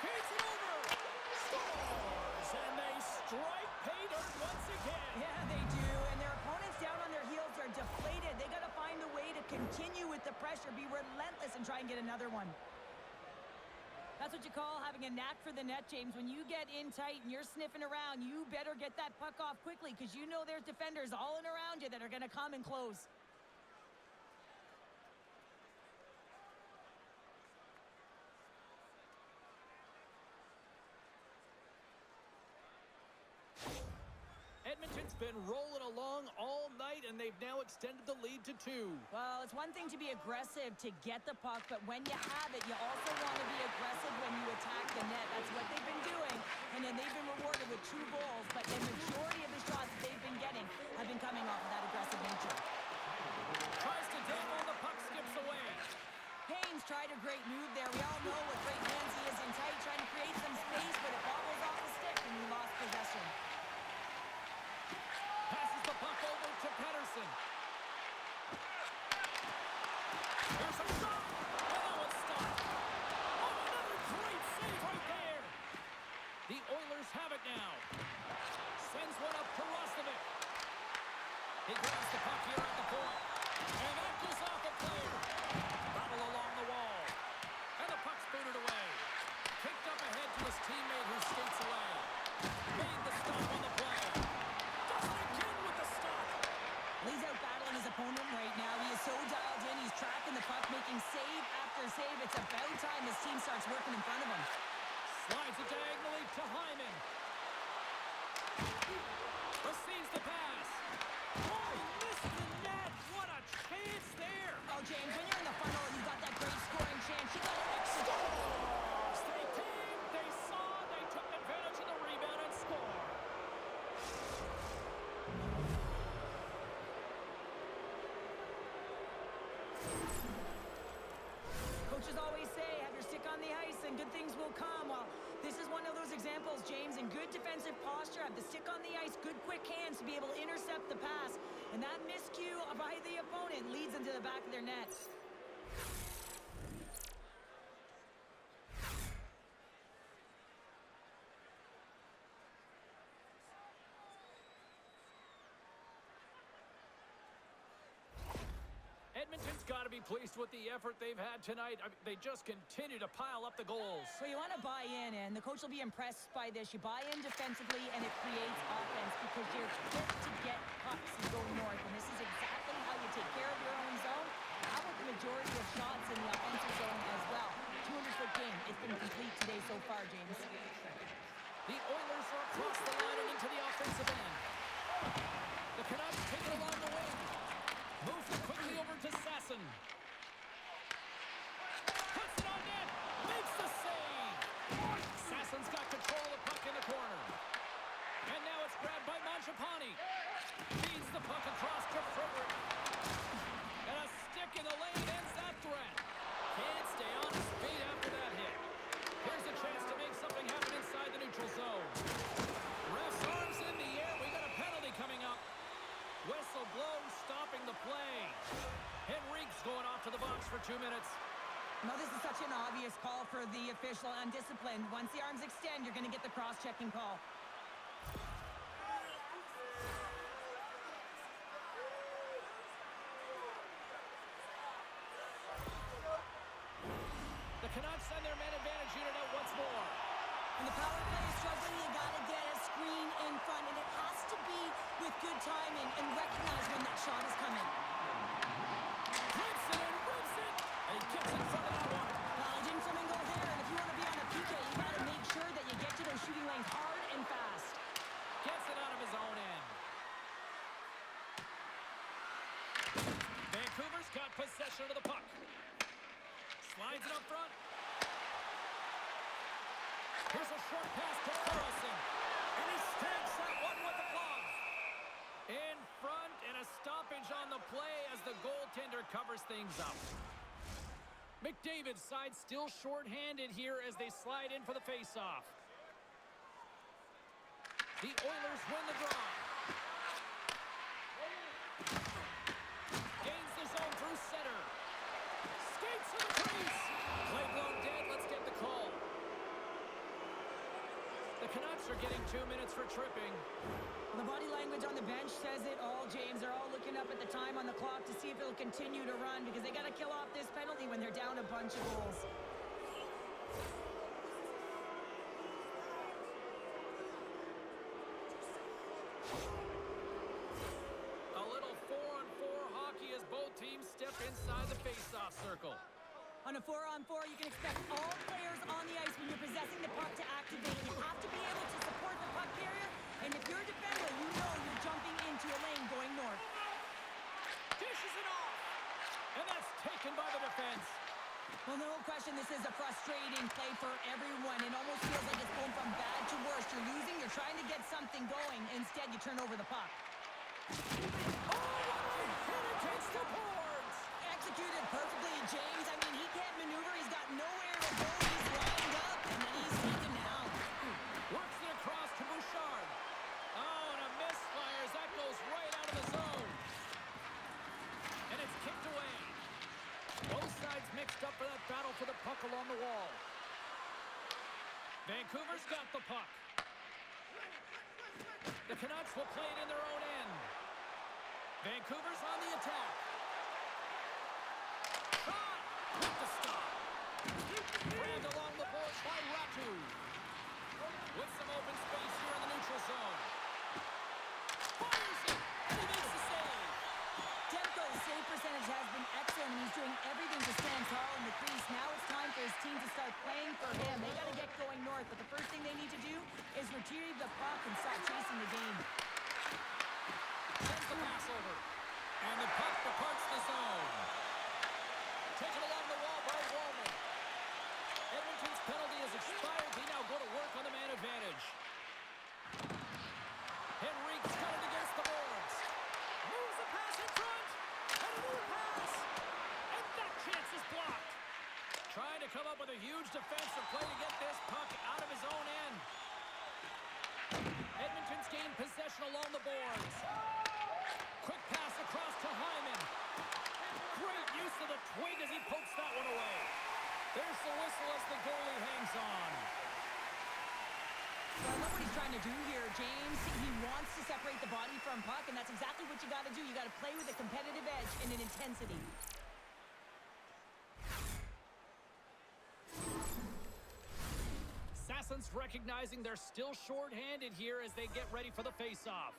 Feeds it over. Scores! And they strike pay dirt once again. Yeah, they do. And their opponents down on their heels are deflated. They got to find a way to continue with the pressure, be relentless, and try and get another one. That's what you call having a knack for the net, James. When you get in tight and you're sniffing around, you better get that puck off quickly because you know there's defenders all in around you that are going to come and close. Edmonton's been rolling along all night, and they've now extended the lead to 2. Well, it's one thing to be aggressive to get the puck, but when you have it, you also want to be aggressive when you attack the net. That's what they've been doing, and then they've been rewarded with 2 goals, but the majority of the shots they've been getting have been coming off of that aggressive nature. Tries to dangle, the puck skips away. Haynes tried a great move there. We all know what great hands he is in tight, trying to create some space, but it bobbles off the stick, and he lost possession. Passes the puck over to Pettersson. Here's a shot. And that was stopped. Oh, another great save right there. The Oilers have it now. Sends one up to Rostovic. He grabs the puck here at the point. And that goes off a player. Battle along the wall. And the puck's booted away. Kicked up ahead to his teammate who skates away. Made the stop on the play. He's out battling his opponent right now. He is so dialed in. He's tracking the puck, making save after save. It's about time his team starts working in front of him. Slides it diagonally to Hyman. Receives the pass. Oh, he missed the net. What a chance there. Oh, James, when you're in the funnel and you've got that great scoring chance, you got to execute. They came, they saw, they took advantage of the rebound and scored. Coaches always say, have your stick on the ice and good things will come. Well, this is one of those examples, James, in good defensive posture, have the stick on the ice, good quick hands to be able to intercept the pass. And that miscue by the opponent leads them to the back of their net. Edmonton's got to be pleased with the effort they've had tonight. I mean, they just continue to pile up the goals. So you want to buy in, and the coach will be impressed by this. You buy in defensively, and it creates offense because you're quick to get pucks and go north. And this is exactly how you take care of your own zone. How about the majority of shots in the offensive zone as well? 200-foot game. It's been complete today so far, James. The Oilers are across the line and into the offensive end. The Canucks take it along the wing. Moves it quickly over to Sasson. Puts it on net. Makes the save. Sasson's got control of the puck in the corner. And now it's grabbed by Mangiapane. Feeds the puck across to Frederick. And a stick in the lane ends that threat. Can't stay on his feet after that hit. Here's a chance to make something happen inside the neutral zone. Ref's arms in the air. We got a penalty coming up. Whistle blows, stopping the play. Henrique's going off to the box for 2 minutes. No, this is such an obvious call for the official. Undisciplined. Once the arms extend, you're going to get the cross-checking call. The Canucks send their man advantage unit out once more. And the power play is struggling. You got to get a screen in front, and it has to be with good timing and recognize when that shot is coming. Rips it and rips it, and he gets in front of that one. Well, he didn't flamingo there, and if you want to be on a PK, you got to make sure that you get to those shooting lanes hard and fast. Gets it out of his own end. Vancouver's got possession of the puck. Slides it up front. Here's a short pass to Carlson. And he stamps that one with the glove. In front, and a stoppage on the play as the goaltender covers things up. McDavid's side still short-handed here as they slide in for the face-off. The Oilers win the draw. Gains the zone through center. Skates to the crease. Play blown dead. Let's get the call. The Canucks are getting 2 minutes for tripping. The body language on the bench says it all, James. They're all looking up at the time on the clock to see if it'll continue to run because they got to kill off this penalty when they're down a bunch of goals. A little 4-on-4 hockey as both teams step inside the face-off circle. On a 4-on-4, you can expect all players on the ice when you're possessing the puck to activate. You have to be able to support the puck carrier, and if you're a defender, you know you're jumping into a lane going north. Dishes it off, and that's taken by the defense. Well, no question, this is a frustrating play for everyone. It almost feels like it's going from bad to worse. You're losing, you're trying to get something going. Instead, you turn over the puck. Oh, what a hit against the boards! Executed perfectly, James. I mean, he can't maneuver. He's got nowhere to go. He's lined up, and then he's taken down. Works it across to Bouchard. Oh, and a misfires. That goes right out of the zone. And it's kicked away. Both sides mixed up for that battle for the puck along the wall. Vancouver's got the puck. The Canucks will play it in their own end. Vancouver's on the attack. Shot! With the stop. Rammed along the boards by Ratu. With some open space here in the neutral zone. Fires it! And he makes the save. Demko's save percentage has been excellent, and he's doing everything to stand tall in the crease. Now it's time for his team to start playing for him. They got to get going north, but the first thing they need to do is retrieve the puck and stop chasing the game. Sends the pass over. And the puck departs the zone. Taken along the wall by Wallman. Edmonton's penalty has expired. They now go to work on the man advantage. Henrique's got it against the boards. Moves the pass in front. And another pass. And that chance is blocked. Trying to come up with a huge defensive play to get this puck out of his own end. Edmonton's gained possession along the boards. Quick pass across to Hyman. Great use of the twig as he pokes that one away. There's the whistle as the goalie hangs on. Well, I love what he's trying to do here, James. He wants to separate the body from puck, and that's exactly what you got to do. You got to play with a competitive edge and an intensity. Sasson's recognizing they're still short-handed here as they get ready for the face-off.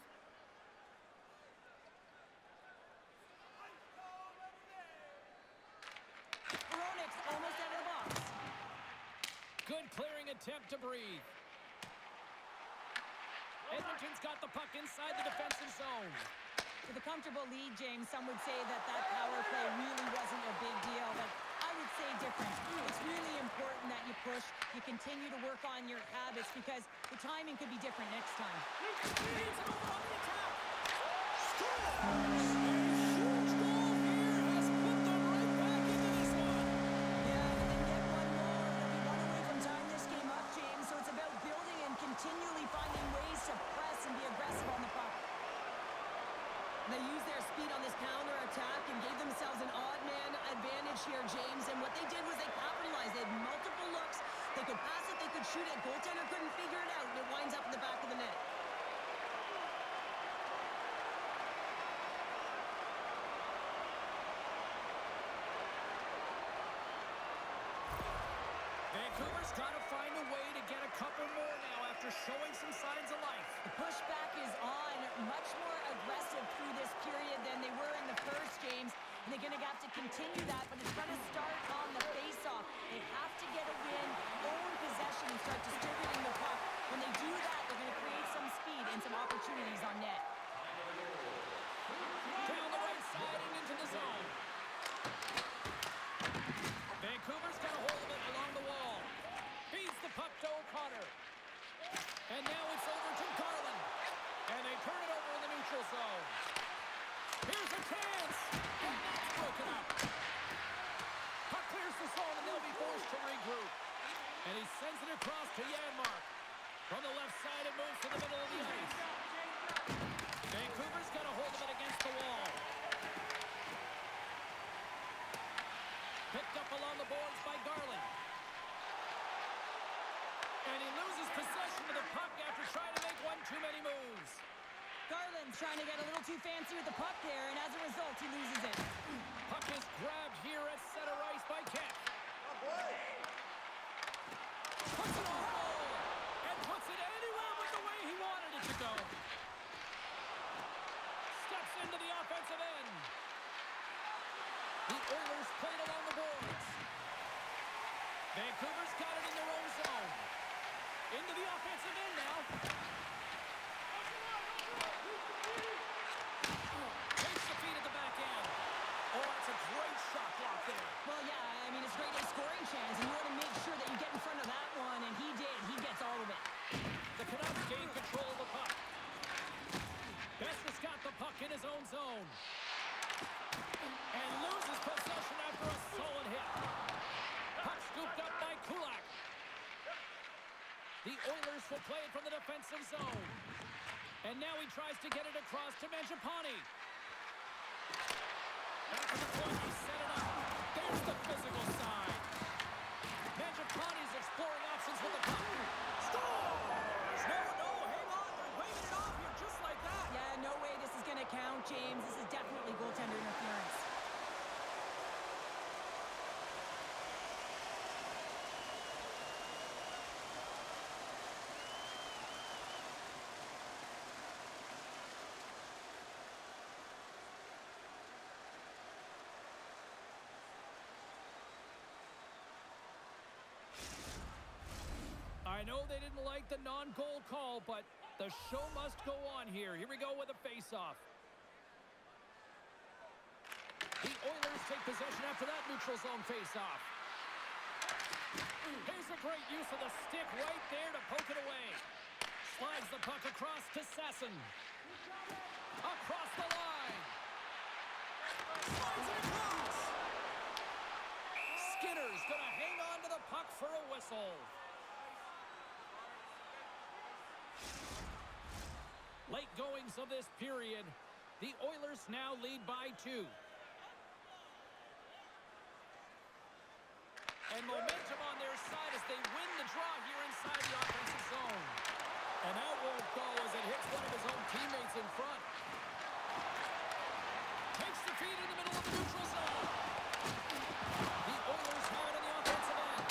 Hronek's almost out of the box. Good clearing attempt to breathe. Edmonton's got the puck inside the defensive zone. With a comfortable lead, James, some would say that power play really wasn't a big deal, but I would say different. It's really important that you push, you continue to work on your habits because the timing could be different next time. Leads it over on the attack. Scores! A huge goal here has put them right back into this one. Yeah, they didn't get one more. They'll be one away from tying this game up, James, so it's about building and continually finding ways to press and be aggressive on the puck. They used their speed on this counter attack and gave themselves an odd man advantage here, James. And what they did was they capitalized. They had multiple looks. They could pass it, they could shoot it. Goaltender couldn't figure it out, and it winds up in the back of the net. Vancouver's got to find a way to get a couple more now after showing some signs of life. The pushback is on, much more aggressive through this period than they were in the first, James. And they're going to have to continue that, but it's going to start on the face-off. They have to get a win, own possession, and start distributing the puck. When they do that, they're going to create some speed and some opportunities on net. Down the right side and into the zone. Vancouver's got a hold of it along the wall. Feeds the puck to O'Connor. along the boards by Garland. And he loses possession of the puck after trying to make one too many moves. Garland's trying to get a little too fancy with the puck there, and as a result, he loses it. Puck is grabbed here at center ice by Kent. Puts it on goal, and puts it anywhere but the way he wanted it to go. Steps into the offensive end. The Oilers played along the boards. Vancouver's got it in their own zone. Into the offensive end now. Takes the feed at the back end. Oh, that's a great shot block there. Well, yeah, I mean, it's great a scoring chance, and you want to make sure that you get in front of that one, and he did. He gets all of it. The Canucks gain control of the puck. Besser's got the puck in his own zone. And loses possession after a solid hit. Puck scooped up by Kulak. The Oilers will play it from the defensive zone. And now he tries to get it across to Mangiapane. Back to the point, he set it up. There's the physical side. Mangiapane's exploring options with the puck. Scores! No, hang on. They're waving it off here just like that. Yeah, no way this is going to count, James. This is definitely goaltender interference. I know they didn't like the non-goal call, but the show must go on here. Here we go with a face-off. The Oilers take possession after that neutral zone face-off. Here's a great use of the stick right there to poke it away. Slides the puck across to Sasson. Across the line. Slides it across. Skinner's going to hang on to the puck for a whistle. Late goings of this period. The Oilers now lead by 2. And momentum on their side as they win the draw here inside the offensive zone. And that won't go as it hits one of his own teammates in front. Takes the feed in the middle of the neutral zone. The Oilers have it on the offensive end.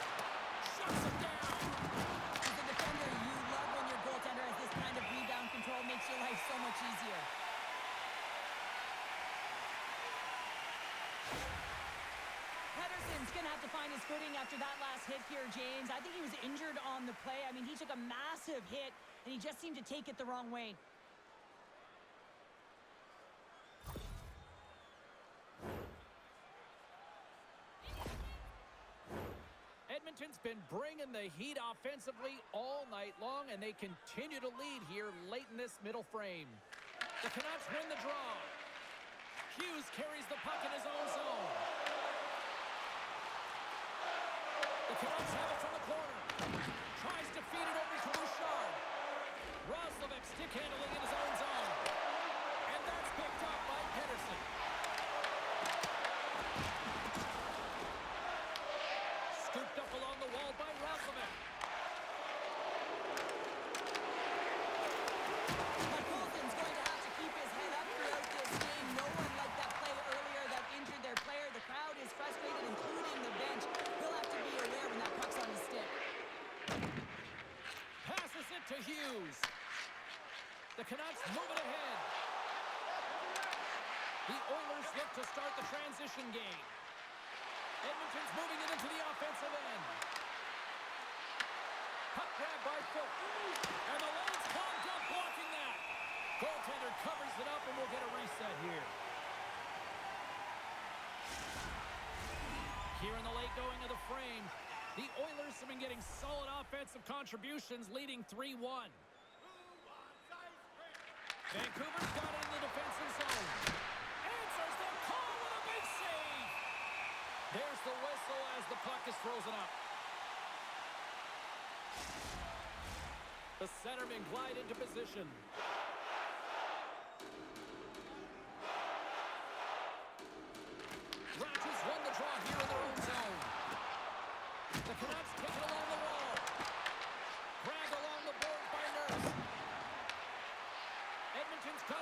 Shuts him down. As a defender, you love when your goaltender has this kind of rebound control. Makes your life so much easier. Pedersen's going to have to find his footing after that last hit here, James. I think he was injured on the play. I mean, he took a massive hit, and he just seemed to take it the wrong way. Edmonton's been bringing the heat offensively all night long, and they continue to lead here late in this middle frame. The Canucks win the draw. Hughes carries the puck in his own zone. The Canucks have it from the corner. Tries to feed it over to Bouchard. Roslovic stick handling in his own zone. And that's picked up by Pedersen. Scooped up along the wall by Roslovic. Colton's going to have to keep his head up throughout this game. No one liked that play earlier that injured their player. The crowd is frustrated, including the bench. He'll have to be aware when that puck's on his stick. Passes it to Hughes. The Canucks move it ahead. The Oilers look to start the transition game. Edmonton's moving it into the offensive end. Puck grab by Foot. And the lane's clogged up blocking that. Goaltender covers it up and we'll get a reset here. Here in the late going of the frame, the Oilers have been getting solid offensive contributions, leading 3-1. Vancouver's got it in the defensive zone. Answers the call with a big save. There's the whistle as the puck is frozen up. The centermen glide into position. Raptors won the draw here in their own zone.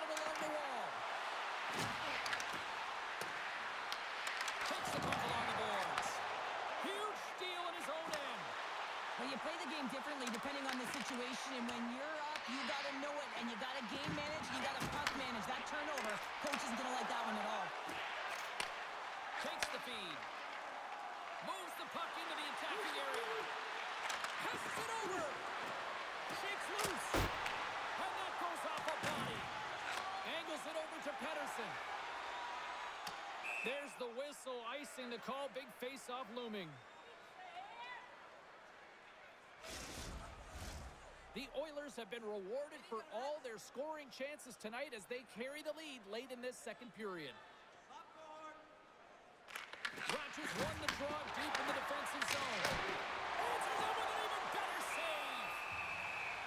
got it along the wall. Takes the puck along the boards. Huge steal in his own end. Well, you play the game differently depending on the situation, and when you're up, you got to know it, and you got to game manage, you got to puck manage. That turnover, coach isn't going to like that one at all. Takes the feed. Moves the puck into the attacking area. Passes it over. Shakes loose. And that goes off a body. Angles it over to Pettersson. There's the whistle, icing the call. Big face-off looming. The Oilers have been rewarded for all their scoring chances tonight as they carry the lead late in this second period. Rogers won the draw deep in the defensive zone. Answers it with an even better save.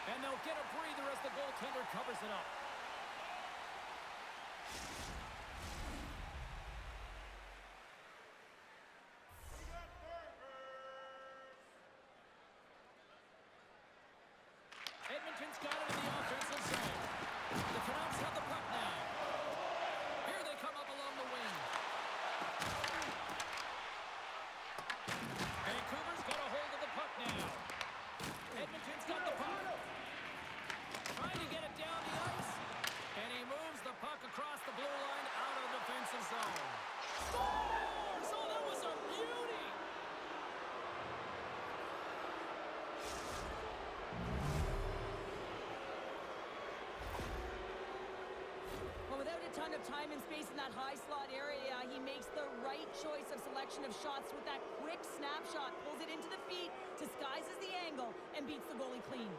And they'll get a breather as the goaltender covers it up. Edmonton's got it in the offensive zone. The Canucks have the puck now. Here they come up along the wing. Vancouver's got a hold of the puck now. Edmonton's got the puck. Trying to get it down the ice. And he moves the puck across the blue line out of the defensive zone. Scores! Oh, that was a beauty! Well, without a ton of time and space in that high slot area, he makes the right choice of selection of shots with that quick snapshot, pulls it into the feet, disguises the angle, and beats the goalie clean.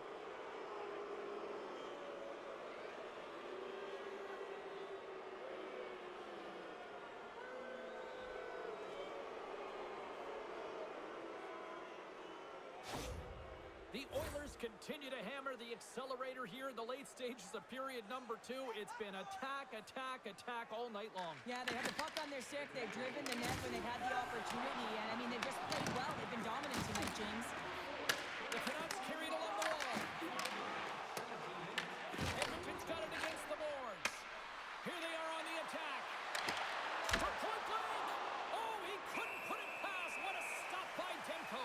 The Oilers continue to hammer the accelerator here in the late stages of period number 2. It's been attack, attack, attack all night long. Yeah, they have the puck on their stick. They've driven the net when they've had the opportunity. And, I mean, they've just played well. They've been dominant tonight, James. The Canucks carried along the wall. Edmonton's got it against the boards. Here they are on the attack. From point blank. Oh, he couldn't put it past. What a stop by Demko.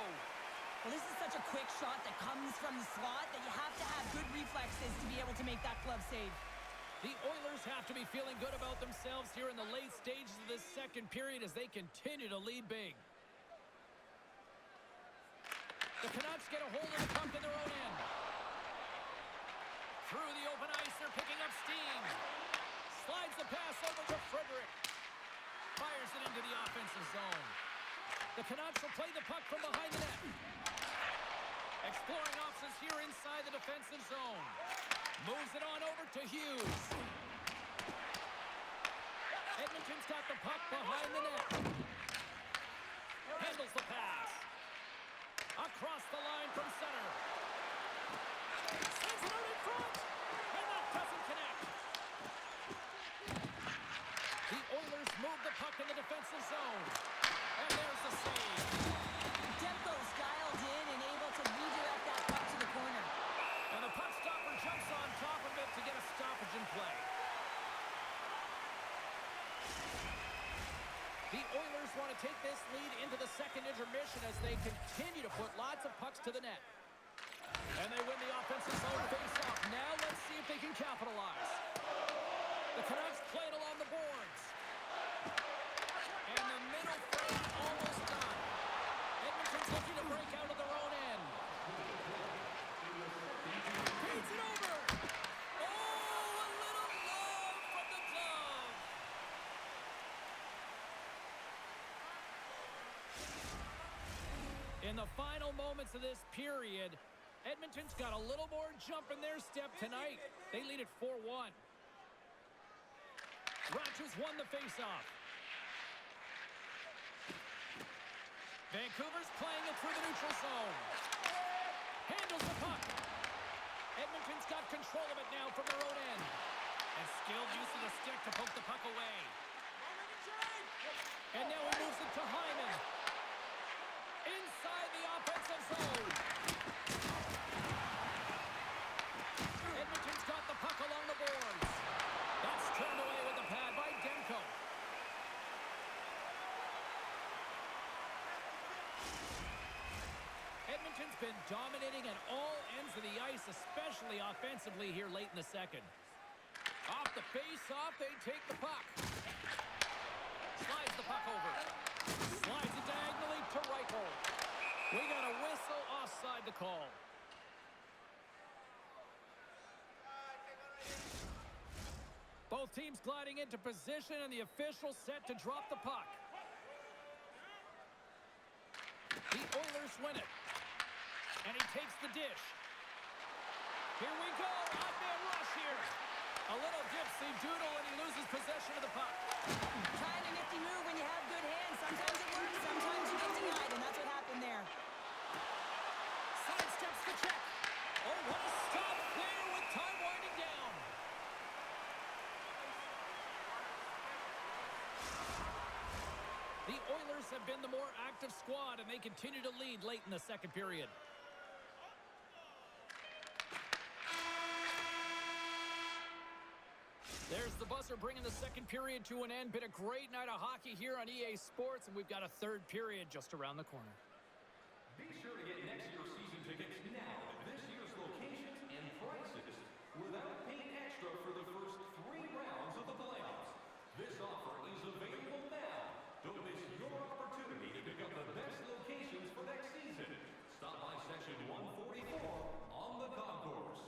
Well, this is such a quick shot that comes from the slot that you have to have good reflexes to be able to make that glove save. The Oilers have to be feeling good about themselves here in the late stages of this second period as they continue to lead big. The Canucks get a hold of the puck in their own end. Through the open ice, they're picking up steam. Slides the pass over to Frederick. Fires it into the offensive zone. The Canucks will play the puck from behind the net. Exploring options here inside the defensive zone. Moves it on over to Hughes. Edmonton's got the puck behind the net. Handles the pass. Across the line from center. Sends it out in front. And that doesn't connect. The Oilers move the puck in the defensive zone. And there's the save. Demko's dialed in and able to redirect that puck to the corner. And the puck stopper jumps on top of it to get a stoppage in play. The Oilers want to take this lead into the second intermission as they continue to put lots of pucks to the net. And they win the offensive zone face-off. Now let's see if they can capitalize. The Canucks play it along the boards. And the middle frame almost done. Edmonton's looking to break out of their own end. Feeds it over. Oh, a little love from the glove. In the final moments of this period, Edmonton's got a little more jump in their step tonight. They lead at 4-1. Rogers won the faceoff. Vancouver's playing it through the neutral zone. Handles the puck. Edmonton's got control of it now from their own end. And skilled use of the stick to poke the puck away. And now he moves it to Hyman. Inside the offensive zone. Edmonton's got the puck along the boards. been dominating at all ends of the ice, especially offensively here late in the second. Off the face-off, they take the puck. Slides the puck over. Slides it diagonally to Reichel. We got a whistle offside to call. Both teams gliding into position, and the official set to drop the puck. The Oilers win it. And he takes the dish. Here we go. Odd-man rush here. A little gypsy doodle, and he loses possession of the puck. Kind of nifty move when you have good hands. Sometimes it works, sometimes you get denied, and that's what happened there. Sidesteps the check. Oh, what a stop there with time winding down. The Oilers have been the more active squad, and they continue to lead late in the second period. There's the buzzer bringing the second period to an end. Been a great night of hockey here on EA Sports, and we've got a third period just around the corner. Be sure to get next year's season tickets now at this year's locations and prices without paying extra for the first 3 rounds of the playoffs. This offer is available now. Don't miss your opportunity to pick up the best locations for next season. Stop by section 144 on the concourse.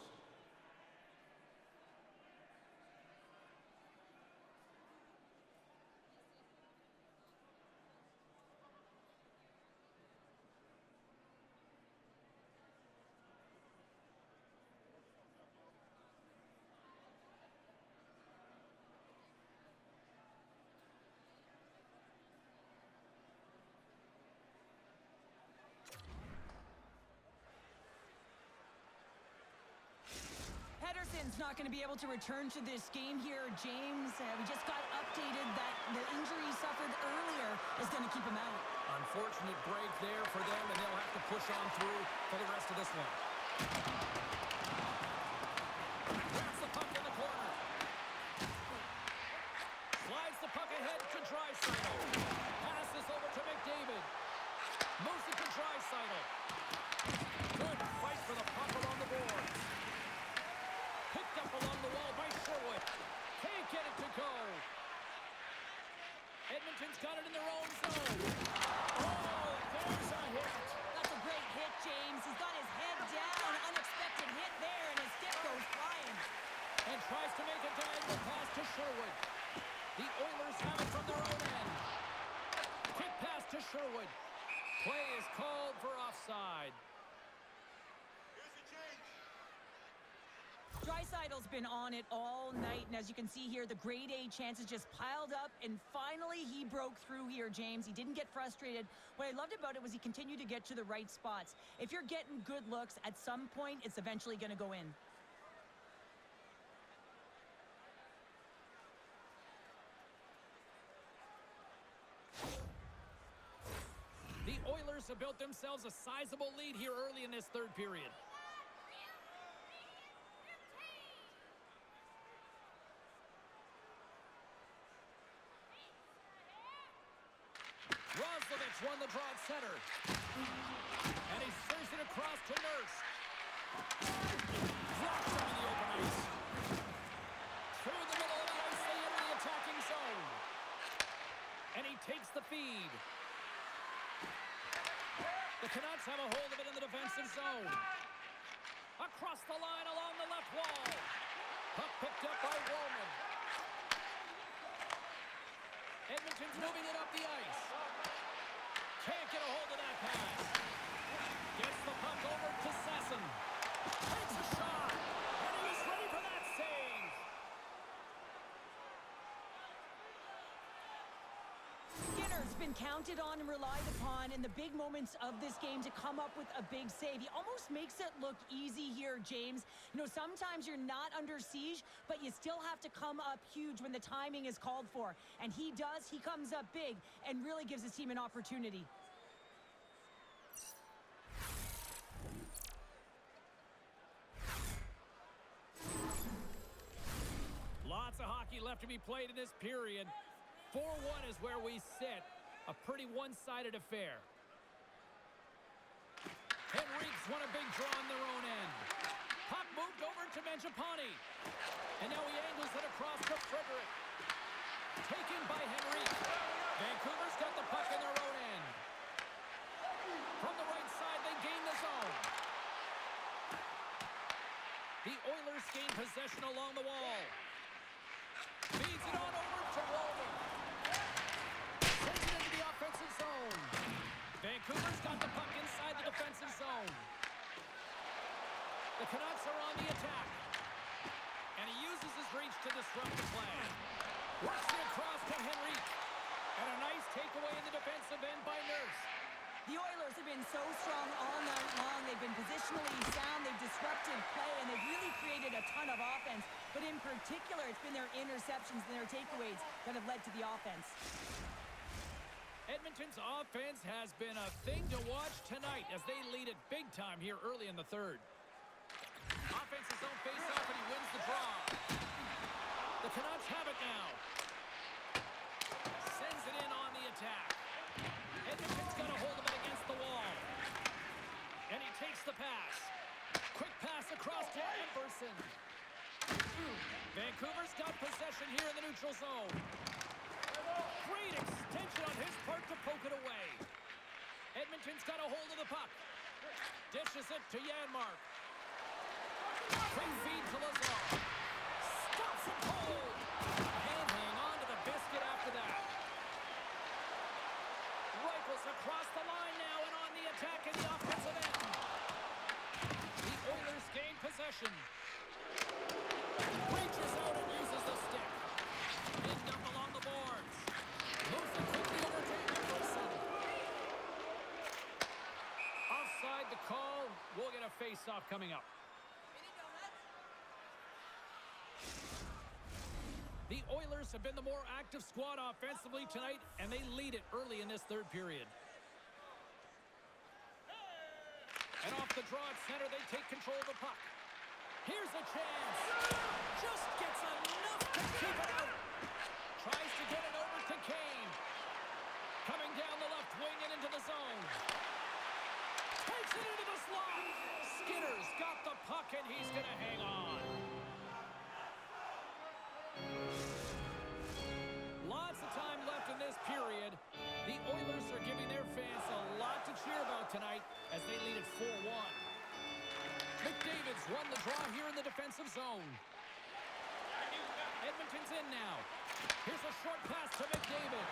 Pedersen's not going to be able to return to this game here, James. We just got updated that the injury he suffered earlier is going to keep him out. Unfortunate break there for them, and they'll have to push on through for the rest of this one. Grabs the puck in the corner. Slides the puck ahead to Draisaitl. Passes over to McDavid. Moves it to Draisaitl. Good fight for the puck along the boards. Picked up along the wall by Sherwood. Can't get it to go. Edmonton's got it in their own zone. Oh, there's a hit. That's a great hit, James. He's got his head down. Unexpected hit there, and his stick goes flying. And tries to make a diagonal pass to Sherwood. The Oilers have it from their own end. Kick pass to Sherwood. Play is called for offside. Draisaitl's been on it all night, and as you can see here, the grade A chances just piled up, and finally he broke through here, James. He didn't get frustrated. What I loved about it was he continued to get to the right spots. If you're getting good looks, at some point, it's eventually going to go in. The Oilers have built themselves a sizable lead here early in this third period. Roslovic won the draw at center. And he serves it across to Nurse. Drops him in the open ice. Through the middle of the ice, they enter the attacking zone. And he takes the feed. The Canucks have a hold of it in the defensive zone. Across the line along the left wall. Puck picked up by Roman. Edmonton's moving it up the ice. Can't get a hold of that pass. Gets the puck over to Sasson. Takes a shot. And he was ready for that save. Skinner's been counted on and relied upon in the big moments of this game to come up with a big save. He almost makes it look easy here, James. You know, sometimes you're not under siege, but you still have to come up huge when the timing is called for. And he does. He comes up big and really gives his team an opportunity. Lots of hockey left to be played in this period. 4-1 is where we sit. A pretty one-sided affair. Henrique's won a big draw on their own end. Puck moved over to Mangiapane. And now he angles it across to Frederick. Taken by Henrique. Vancouver's got the puck in their own end. From the right side, they gain the zone. The Oilers gain possession along the wall. Feeds it on over to Roman. Sends it into the offensive zone. Vancouver's got the puck inside the defensive zone. The Canucks are on the attack. And he uses his reach to disrupt the play. Works it across to Henrique. And a nice takeaway in the defensive end by Nurse. The Oilers have been so strong all night long. They've been positionally sound. They've disrupted play, and they've really created a ton of offense. But in particular, it's been their interceptions and their takeaways that have led to the offense. Edmonton's offense has been a thing to watch tonight as they lead it big time here early in the third. Offense's own face-off, and he wins the draw. The Canucks have it now. Sends it in on the attack. Edmonton's got a hold of it against the wall. And he takes the pass. Quick pass across to Emberson. Vancouver's got possession here in the neutral zone. Great extension on his part to poke it away. Edmonton's got a hold of the puck. Dishes it to Janmark. Quick feed to Lazar. Stops it cold. And hang on to the biscuit after that. Rifles across the line now and on the attack in the offensive end. The Oilers gain possession. Reaches out and uses the stick. Pinned up along the boards. Moves it quickly over to Anderson. Offside the call. We'll get a face-off coming up. The Oilers have been the more active squad offensively tonight, and they lead it early in this third period. And off the draw at center, they take control of the puck. Here's a chance. Just gets enough to keep it out. Tries to get it over to Kane. Coming down the left wing and into the zone. Takes it into the slot. Skinner's got the puck, and he's going to hang on. Lots of time left in this period. The Oilers are giving their fans a lot to cheer about tonight as they lead it 4-1. McDavid's won the draw here in the defensive zone. Edmonton's in now. Here's a short pass to McDavid.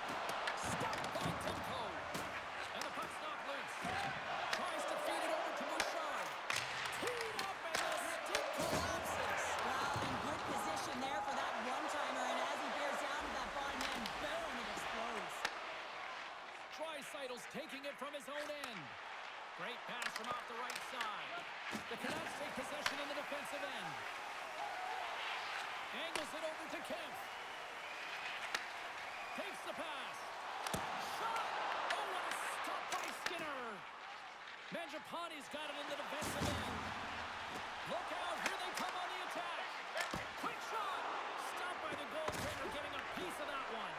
Stopped by Timko. And the puck's knocked loose. Tries to feed it over to Bouchard. Teed up and the stick collapses. Well, in good position there for that one-timer, and as he bears down to that bottom end, boom, it explodes. Draisaitl's taking it from his own end. Great pass from off the right side. The Canucks take possession in the defensive end. Angles it over to Kemp. Takes the pass. Shot! Oh, what a stop by Skinner. Mangiapane's got it in the defensive end. Look out, here they come on the attack. Quick shot! Stopped by the goaltender, getting a piece of that one.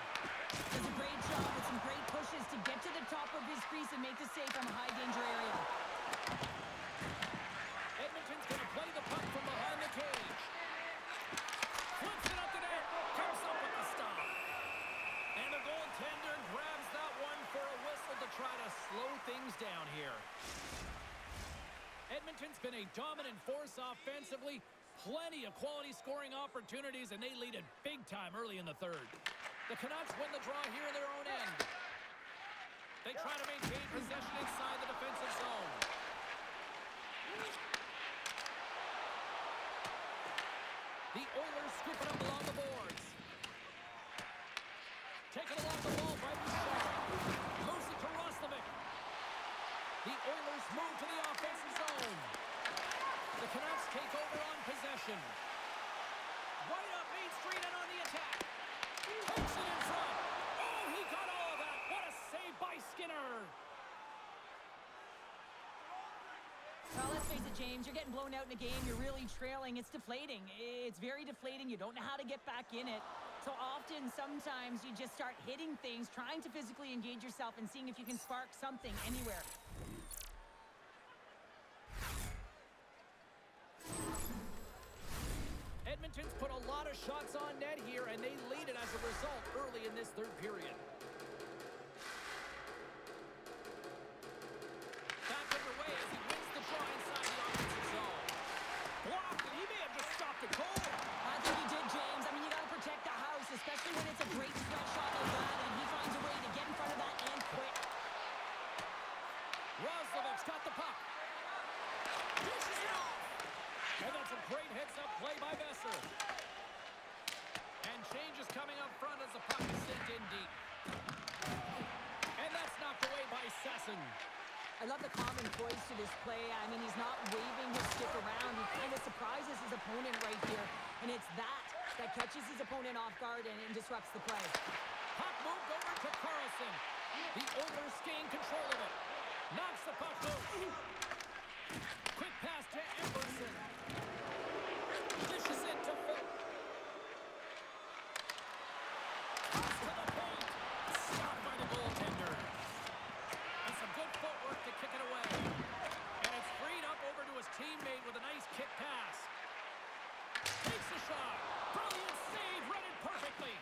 Does a great job with some great pushes to get to the top of his crease and make the save from a high-danger area. Edmonton's going to play the puck from behind the cage. Flips it up the net. Comes up with the stop. And the goaltender grabs that one for a whistle to try to slow things down here. Edmonton's been a dominant force offensively. Plenty of quality scoring opportunities, and they lead it big time early in the third. The Canucks win the draw here in their own end. They try to maintain possession inside the defensive zone. The Oilers scoop it up along the boards. Taken along the wall by Bouchard. Moves it to Roslovic. The Oilers move to the offensive zone. The Canucks take over on possession. Right up Main Street and on the attack. Takes it in front. Oh, he got all of that. What a save by Skinner. Well, let's face it, James, you're getting blown out in a game. You're really trailing. It's deflating. It's very deflating. You don't know how to get back in it. So often, sometimes you just start hitting things, trying to physically engage yourself and seeing if you can spark something anywhere. of shots on net here, and they lead it as a result early in this third period. Back underway as he wins the draw inside the offensive zone. Blocked, and he may have just stopped a goal. I think he did, James. I mean, you got to protect the house, especially when it's a great stretch shot like that, and he finds a way to get in front of that and quick. Roslovic's got the puck. Dishes it off. And that's a great heads-up play by Besser. And change is coming up front as the puck is sent in deep. And that's knocked away by Sasson. I love the common poise to this play. I mean, he's not waving his stick around. He kind of surprises his opponent right here. And it's that catches his opponent off guard and disrupts the play. Puck moved over to Carlson. The Oilers gain control of it. Knocks the puck loose. Quick pass to Emerson. Dishes it to Phil. Pass to the paint. Stopped by the goaltender. And some good footwork to kick it away. And it's freed up over to his teammate with a nice kick pass. Takes a shot. Brilliant save. Read it perfectly.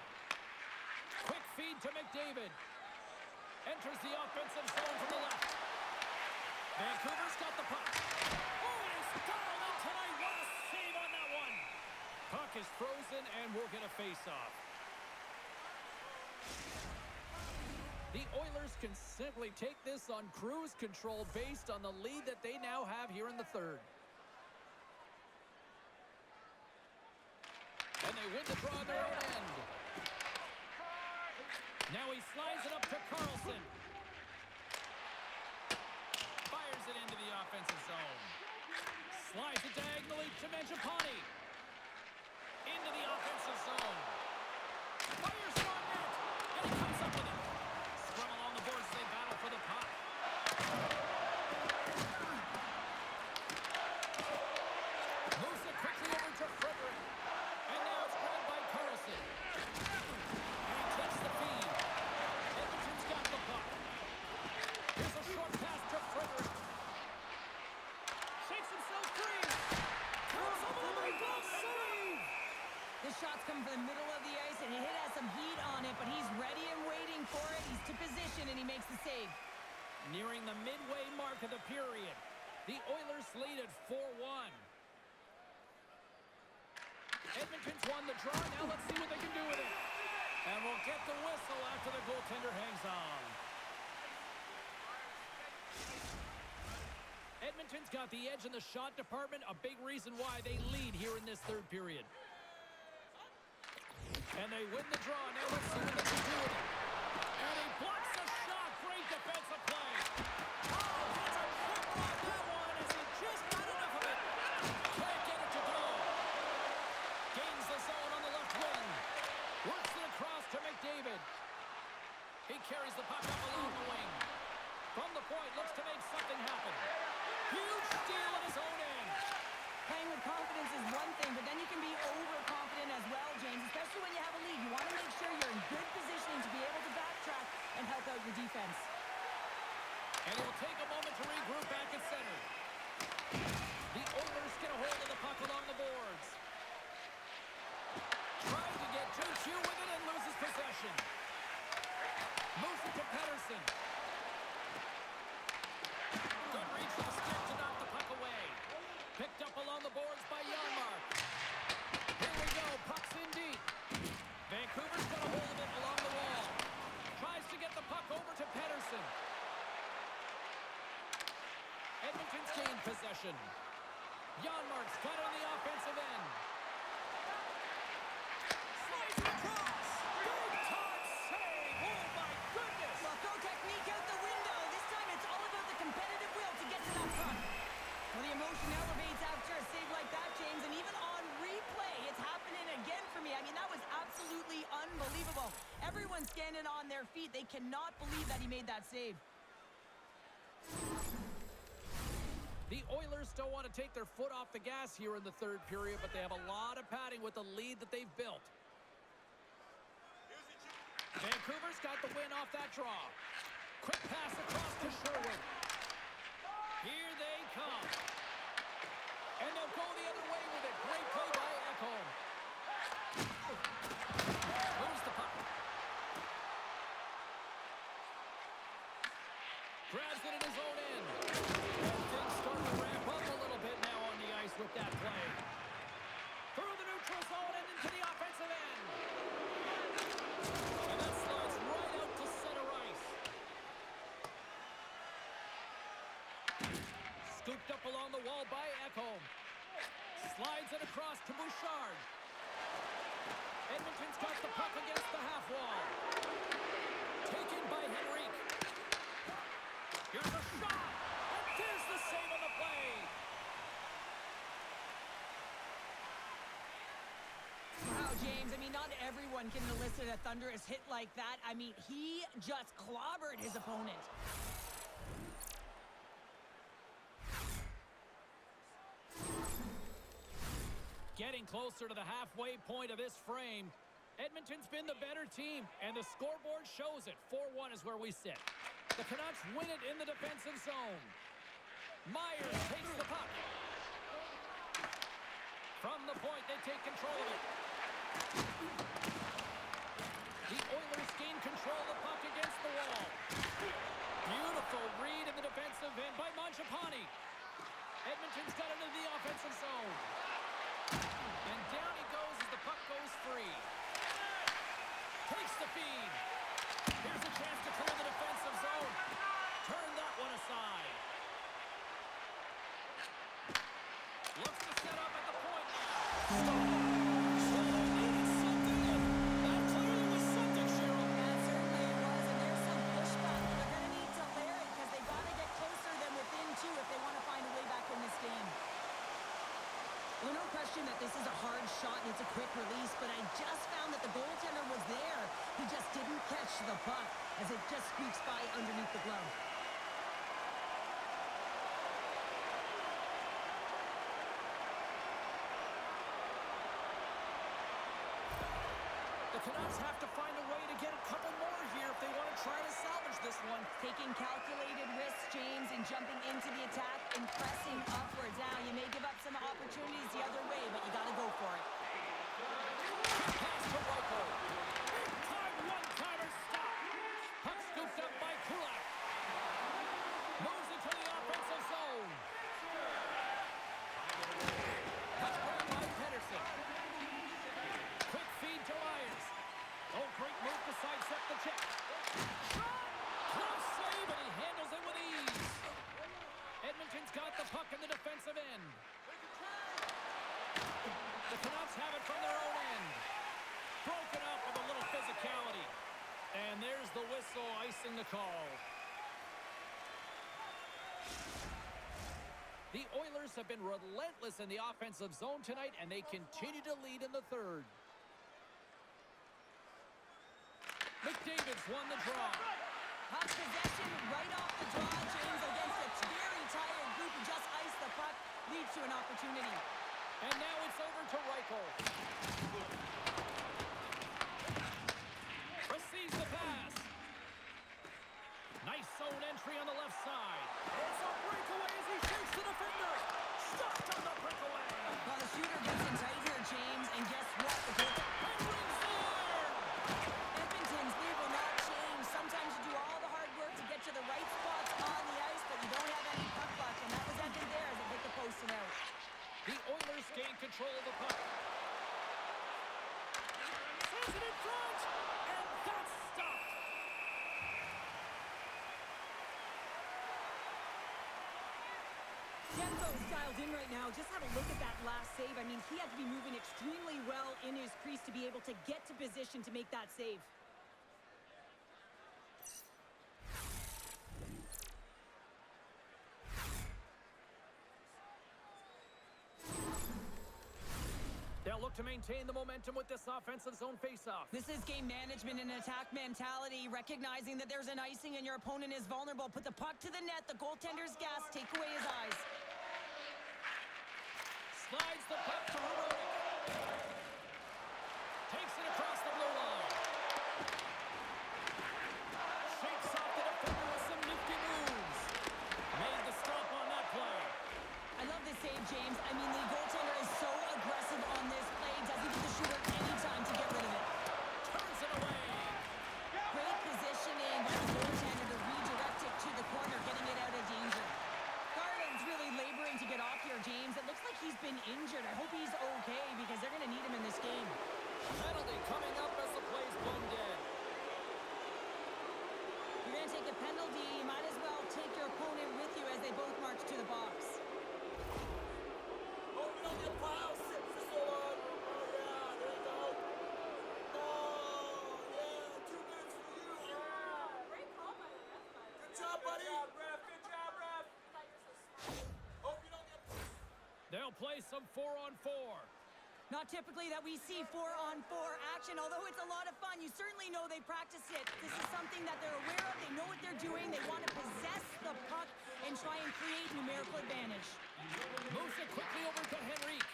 Quick feed to McDavid. Enters the offensive zone from the left. Vancouver's got the puck. Oh, he's dialed in tonight. What a save on that one. Puck is frozen and we'll get a face-off. The Oilers can simply take this on cruise control based on the lead that they now have here in the third. And they win the draw on their own end. Now he slides it up to Carlson. Fires it into the offensive zone. Slides it diagonally to Mangiapane. Into the offensive zone. Fires it on net. And he comes up with it. Scrum along the boards as they battle for the puck. Moves it quickly over to Frederick. And now it's grabbed by Carlson. And he takes the feed. Edmonton's got the puck. Here's a short pass to Frederick. Shakes himself free. Throws up the right glove save. This shot's coming from the middle of the ice, and it has some heat on it, but he's ready and waiting for it. He's to position, and he makes the save. Nearing the midway mark of the period. The Oilers lead at 4-1. Edmonton's won the draw. Now let's see what they can do with it. And we'll get the whistle after the goaltender hangs on. Edmonton's got the edge in the shot department, a big reason why they lead here in this third period. And they win the draw. Now let's see what they can do with it. And he blocks the shot. Great defensive play. Oh, that's a triple on that one as he just got enough of it. Can't get it to go. Gains the zone on the left wing. Works it across to McDavid. He carries the puck up along the wing. From the point, looks to make something happen. Huge steal at his own end. Playing with confidence is one thing, but then you can be overconfident as well, James, especially when you have a lead. You want to make sure you're in good positioning to be able to backtrack and help out your defense. And it will take a moment to regroup back at center. The Oilers get a hold of the puck along the boards. Trying to get 2-2 with it and loses possession. Moves it to Pettersson. Good reach with the stick to knock the puck away. Picked up along the boards by Janmark. Here we go, puck's in deep. Vancouver's got a hold of it along the wall. Tries to get the puck over to Pettersson. Edmonton's gained possession. Janmark's got it on the offensive end. Slides it across. Big time save. Oh my goodness. Well, throw technique out the window. This time it's all about the competitive will to get to that puck. Well, the emotion elevates after a save like that, James, and even on replay, it's happening again for me. I mean, that was absolutely unbelievable. Everyone's standing on their feet. They cannot believe that he made that save. The Oilers don't want to take their foot off the gas here in the third period, but they have a lot of padding with the lead that they've built. Vancouver's got the win off that draw. Quick pass across to Sherwood. Here they come. And they'll go the other way with it. Great play by Ekholm. Grabs it in his own end. And things start to ramp up a little bit now on the ice with that play. Through the neutral zone and into the offensive end. And that slides right out to center ice. Scooped up along the wall by Ekholm. Slides it across to Bouchard. Edmonton's got the puck against the half wall. Taken by Henrique. Here's a shot. And there's the save on the play. Wow, James, I mean, not everyone can elicit a thunderous hit like that. I mean, he just clobbered his opponent. Getting closer to the halfway point of this frame. Edmonton's been the better team, and the scoreboard shows it. 4-1 is where we sit. The Canucks win it in the defensive zone. Myers takes the puck. From the point, they take control of it. The Oilers gain control of the puck against the wall. Beautiful read in the defensive end by Mangiapane. Edmonton's got it into the offensive zone. And down he goes as the puck goes free. Takes the feed. Here's a chance to clear the defensive zone. Turn that one aside. Looks to set up at the point now. Needed something, and that clearly was something, Cheryl. That certainly it was, and there's some pushback. They're going to need to layer it because they've got to get closer than within two if they want to find a way back in this game. Well, no question that this is a hard shot and it's a quick release, but I just found that the goaltender was there. He just didn't catch the puck as it just squeaks by underneath the glove. The Canucks have to find a way to get a couple more here if they want to try to salvage this one. Taking calculated risks, James, and jumping into the attack and pressing upwards. Now, you may give up some opportunities the other way, but you got to go for it. Pass to Rocco. Big time one-timer stop. Puck scooped up by Kulak. Moves into the offensive zone. Puck grabbed by Pedersen. Quick feed to Myers. Oh, great move to sidestep the check. Shot! Close save, and he handles it with ease. Edmonton's got the puck in the defensive end. The Canucks have it from their own end. Broken up with a little physicality. And there's the whistle icing the call. The Oilers have been relentless in the offensive zone tonight, and they continue to lead in the third. McDavid's won the draw. Hot possession right off the draw, James, against a very tired group who just iced the puck, leads to an opportunity. And now it's over to Reichel. Receives the pass. Nice zone entry on the left side. It's a breakaway as he shakes the defender. Stopped on the breakaway. Well, the shooter gets in tight here, James, and guess what? The goaltender Rings the iron. Edmonton's lead will not change. Sometimes you do all the hard work to get to the right spots on the ice, but you don't have any puck luck, and that was ended there as it hit the post and out. The Oilers gain control of the puck. Sends it in front, and that's stopped. Demko's dialed in right now. Just have a look at that last save. I mean, he had to be moving extremely well in his crease to be able to get to position to make that save. They'll look to maintain the momentum with this offensive zone faceoff. This is game management and attack mentality, recognizing that there's an icing and your opponent is vulnerable. Put the puck to the net, the goaltender's gas, take away his eyes. Slides the puck to Rorodic. Takes it across the blue line. Shakes off the defender with some nifty moves. Made the stop on that play. I love this save, James. I mean, the goaltender is so aggressive on this play. Doesn't give the shooter any time to get rid of it. Turns it away. Great positioning by the goaltender to redirect it to the corner. Get play some 4-on-4. Not typically that we see 4-on-4 action, although it's a lot of fun. You certainly know they practice it. This is something that they're aware of. They know what they're doing. They want to possess the puck and try and create numerical advantage. Moves it quickly over to Henrique.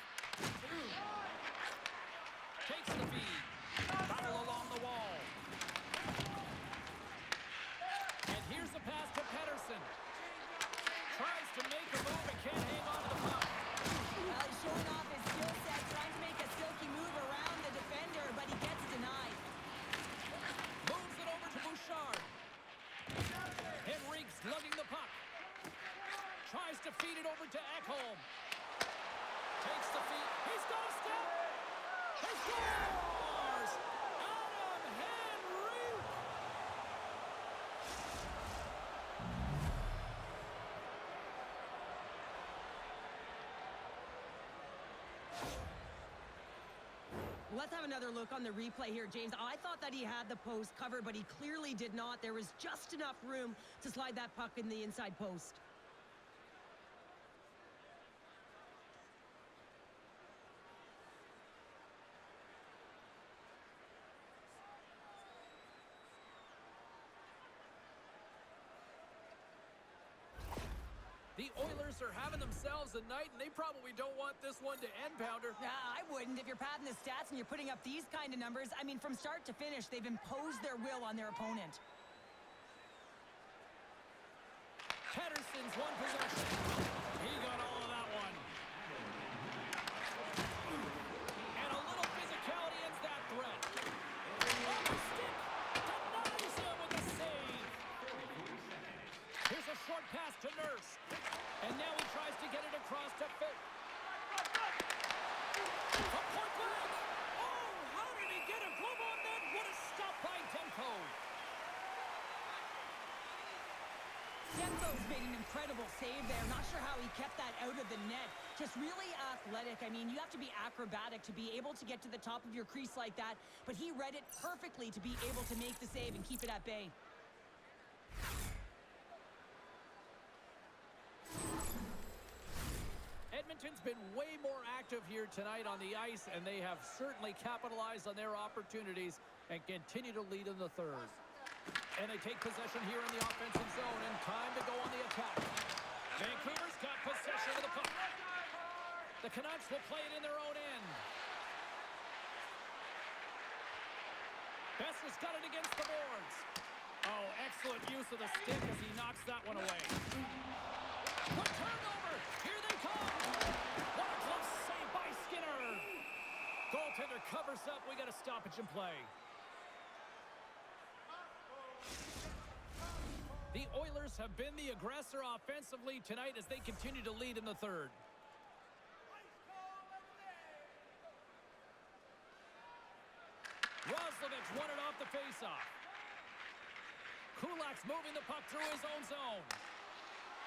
Takes the feed. Battle along the wall. And here's the pass to Pettersson. Tries to make a move and can't hang on to the puck. Well, he's showing off his skill set, trying to make a silky move around the defender, but he gets denied. Moves it over to Bouchard. Henrique's lugging the puck. Tries to feed it over to Ekholm. Takes the feed. He's got a step. He scores! Adam Henrique! Let's have another look on the replay here, James. I thought that he had the post covered, but he clearly did not. There was just enough room to slide that puck in the inside post. The Oilers are having themselves a night, and they probably don't want this one to end, Pounder. I wouldn't. If you're padding the stats and you're putting up these kind of numbers, I mean, from start to finish, they've imposed their will on their opponent. Pettersson's one possession. He got all of that one. And a little physicality ends that threat. Off the stick. Denies him with a save. Here's a short pass to Nurse. And now he tries to get it across to Fitt. A point blank. Oh, how did he get a glove on that? What a stop by Demko. Demko's made an incredible save there. Not sure how he kept that out of the net. Just really athletic. I mean, you have to be acrobatic to be able to get to the top of your crease like that. But he read it perfectly to be able to make the save and keep it at bay. Edmonton's been way more active here tonight on the ice, and they have certainly capitalized on their opportunities and continue to lead in the third. And they take possession here in the offensive zone, and time to go on the attack. Vancouver's got possession of the puck. The Canucks will play it in their own end. Besser's got it against the boards. Oh, excellent use of the stick as he knocks that one away. The turnover! Here they come! What a close save by Skinner! Goaltender covers up. We got a stoppage in play. The Oilers have been the aggressor offensively tonight as they continue to lead in the third. Roslovic won it off the faceoff. Kulak's moving the puck through his own zone.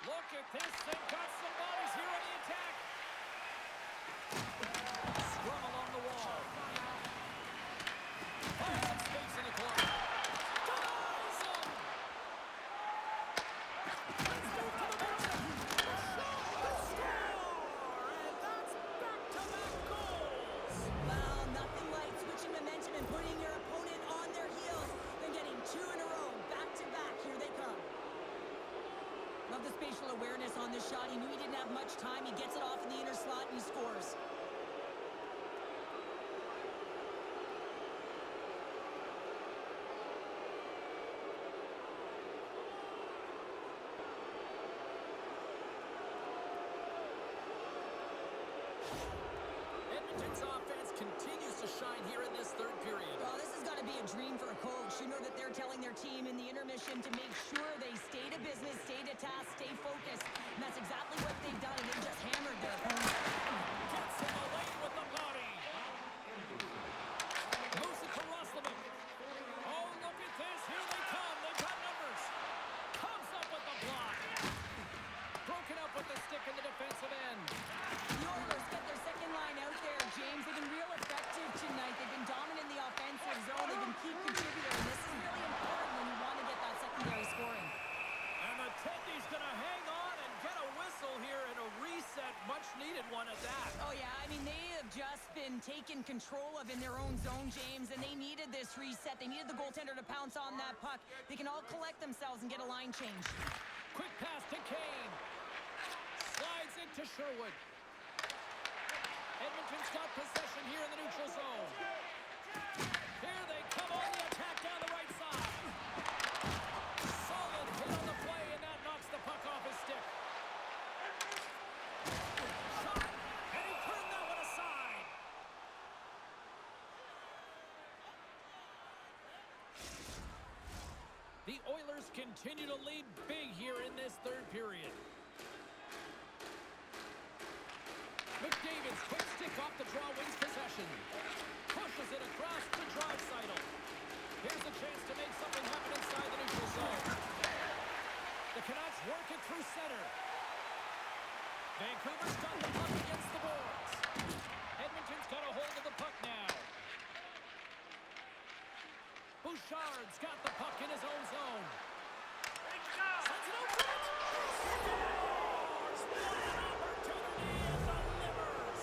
Look at this. They've got some bodies here on the attack. Scrum along the wall. Finds some space in the corner. Denies him. Let's move to the middle. The shot. The score. And that's back-to-back goals. Well, nothing like switching momentum and putting your opponent on their heels than getting two in a row. Back-to-back. Here they come. Love the spatial awareness on this shot. He knew he didn't have much time. He gets it off in the inner slot and he scores. Edmonton's offense continues to shine here in this third period. Well, this has got to be a dream for a coach. You know that they're telling their team in the intermission to make sure they stay to business, stay to task, stay focused. And that's exactly what they've done, and they've just hammered their opponent. Gets him away with the body. Moves it to Roslovic. Oh, look at this. Here they come. They've got numbers. Comes up with the block. Broken up with the stick in the defensive end. The Oilers get their second line out there, James. They've been real effective tonight. They've been dominant in the offensive zone. They've been key contributor, and this is really important when you want to get that secondary scoring. And the Tendy's going to hang on and get a whistle here and a reset, much needed one at that. been taken control of in their own zone, James, and they needed this reset. They needed the goaltender to pounce on that puck. They can all collect themselves and get a line change. Quick pass to Kane. Slides it to Sherwood. Edmonton's got possession here in the neutral zone. Here they come on the attack down the right side. Solid hit on the play, and that knocks the puck off his stick. Shot, and he turned that one aside. The Oilers continue to lead big here in this third period. McDavid's quick stick off the draw wins possession. Pushes it across to Draisaitl. Here's a chance to make something happen inside the neutral zone. The Canucks work it through center. Vancouver's got the puck against the boards. Edmonton's got a hold of the puck now. Bouchard's got the puck in his own zone. Sends it over. Scores! What an opportunity and delivers!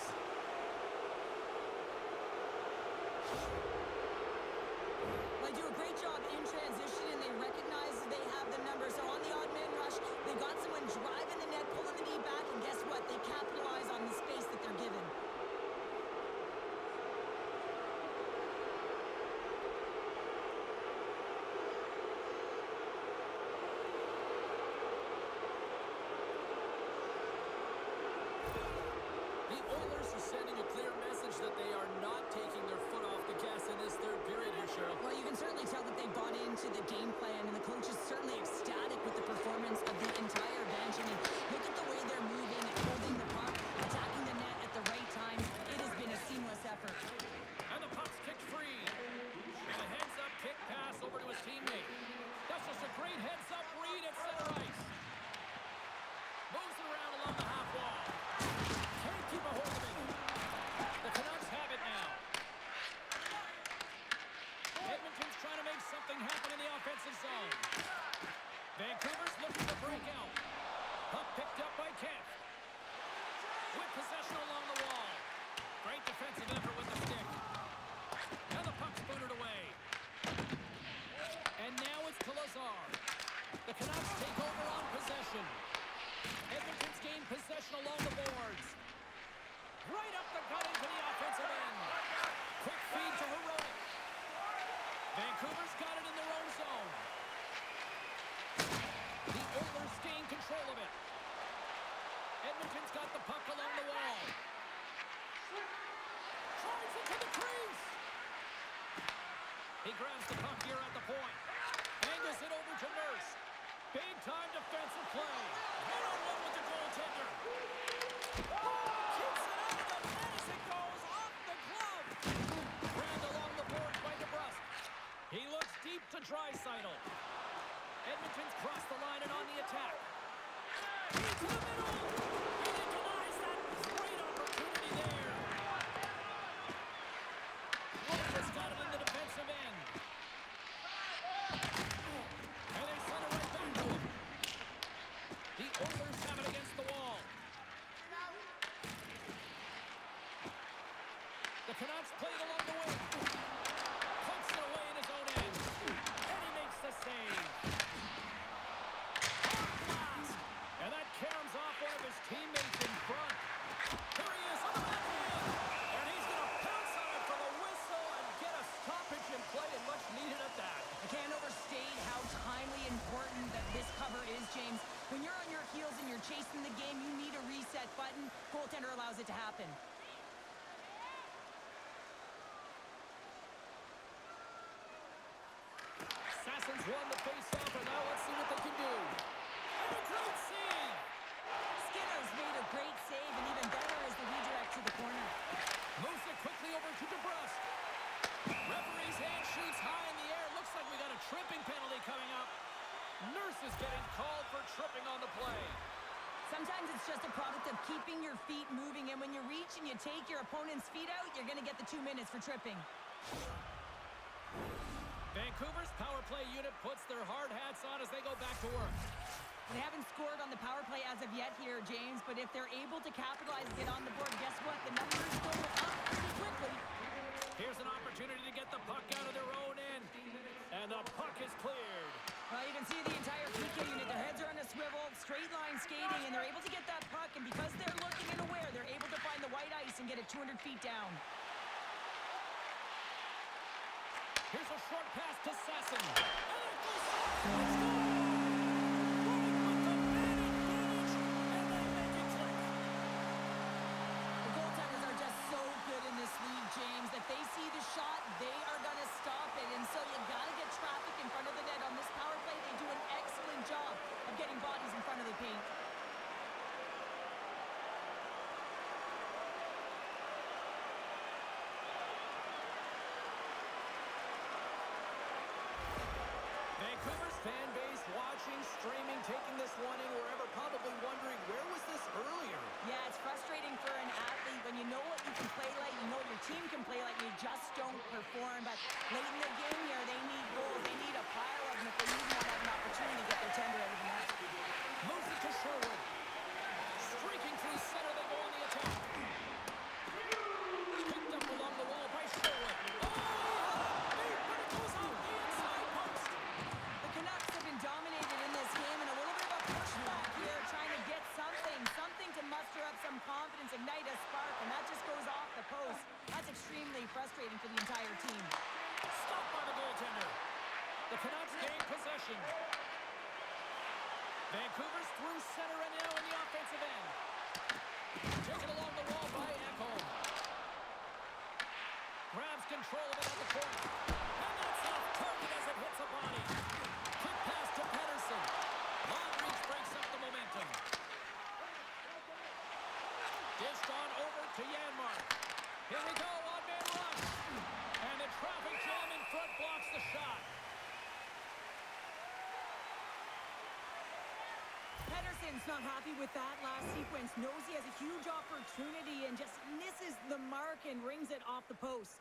They do a great job in transition, and they recognize they have the number. So on the odd man rush, they got someone driving the net, pulling the knee back, and guess what? They capitalize on the space that they're given. The Oilers are sending a clear message that they are not taking their foot off the gas in this third period here, Cheryl. Well, you can certainly tell that they bought into the game plan, and the coach is certainly ecstatic with the performance of the entire bench. I mean, look at the way they're moving, holding the puck, attacking the net at the right time. It has been a seamless effort. And the puck's kicked free. And a heads-up kick pass over to his teammate. That's just a great heads-up read at center ice. Moves it around along the half wall. Can't keep a hold of it. The Canucks have it now. Edmonton's trying to make something happen in the offensive zone. Vancouver's looking to break out. Puck picked up by Kemp. With possession along the wall. Great defensive effort with the stick. Now the puck's booted away. And now it's to Lazar. The Canucks take over on possession. Edmonton's gained possession along the boards. Right up the gut into the offensive end. Quick feed to Heroic. Vancouver's got it in their own zone. The Oilers gain control of it. Edmonton's got the puck along the wall. Tries it to the crease. He grabs the puck here at the point. Angles it over to Nurse. Big-time defensive play. One-on-one with the goaltender. Kicks it out of the net as it goes off the glove. Grabbed along the boards by DeBrusque. He looks deep to Draisaitl. Edmonton's crossed the line and on the attack. Into the middle. And he denies that great opportunity there. Lopez got it in the defensive end. And they send it right back to him. The Oilers have it against the wall. The Canucks play it along the wing. Pokes it away in his own end. And he makes the save. And that caroms off one of his teammates in front. Here he is on the left wing. And he's going to pounce on it for the whistle and get a stoppage in play, and much needed at that. I can't overstate how timely important that this cover is, James. When you're on your heels and you're chasing the game, you need a reset button. Goaltender allows it to happen. Sasson's won the face-off, and now let's see what they can do. And a great save! Skinner's made a great save, and even better is the redirect to the corner. Moves it quickly over to DeBrusque. Referee's hand shoots high in the air. Looks like we got a tripping penalty coming up. Nurse is getting called for tripping on the play. Sometimes it's just a product of keeping your feet moving, and when you reach and you take your opponent's feet out, you're going to get the 2 minutes for tripping. Vancouver's power play unit puts their hard hats on as they go back to work. They haven't scored on the power play as of yet here, James, but if they're able to capitalize and get on the board, guess what? The numbers go up pretty quickly. Here's an opportunity to get the puck out of their own end. And the puck is cleared. Well, you can see the entire PK unit. Their heads are on a swivel, straight line skating, and they're able to get that puck. And because they're looking and aware, they're able to find the white ice and get it 200 feet down. Here's a short pass to Sasson. The goaltenders are just so good in this league, James. If they see the shot, they are going to stop it. And so you got to get traffic in front of the net on this power play. They do an excellent job of getting bodies in front of the paint. Vancouver's fan base watching, streaming, taking this one in wherever, probably wondering, where was this earlier? Yeah, it's frustrating for an athlete when you know what you can play like, you know what your team can play like, you just don't perform. But late in the game here, they need goals. They need a pile of them if they even want to have an opportunity to get their tender out of the net. Moves it to Sherwood. Streaking through center, they go on the attack. Picked up along the wall by Sherwood. But it goes off the inside post. The Canucks have been dominated in this game, and a little bit of a pushback here, trying to get something to muster up some confidence, ignite a spark, and that just goes off the post. That's extremely frustrating for the entire team. Stopped by the goaltender. The Canucks gain possession. Vancouver's through center and now in the offensive end. Taken along the wall by Ekholm. Grabs control of it at the point. And that's off target as it hits a body. Quick pass to Pettersson. Long reach breaks up the momentum. Dished on over to Janmark. Here we go, on-man rush. And the traffic jam in front blocks the shot. Pettersson's not happy with that last sequence. Knows he has a huge opportunity and just misses the mark and rings it off the post.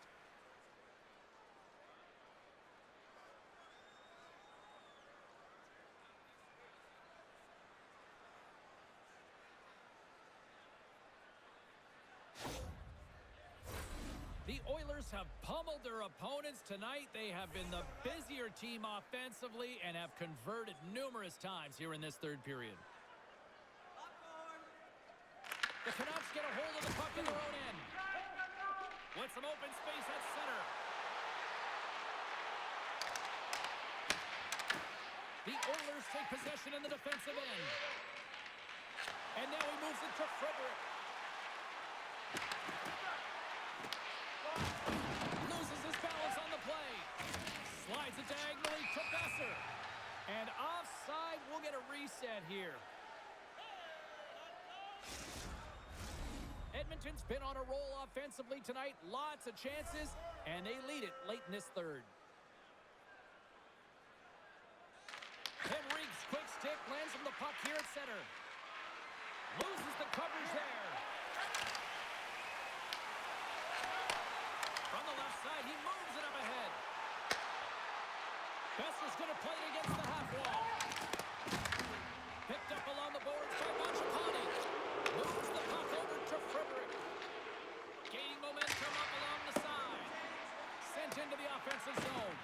The Oilers have pummeled their opponents tonight. They have been the busier team offensively and have converted numerous times here in this third period. The Canucks get a hold of the puck in their own end. With some open space at center. The Oilers take possession in the defensive end. And now he moves it to Frederick. Loses his balance on the play. Slides it diagonally to Besser. And offside, we'll get a reset here. Edmonton's been on a roll offensively tonight. Lots of chances, and they lead it late in this third. Henrique's quick stick lands him the puck here at center. Loses the coverage there. From the left side, he moves it up ahead. Besser's going to play it against the half wall. Picked up along the boards by Mangiapane. Moves the puck over to Frederick. Gaining momentum up along the side. Sent into the offensive zone.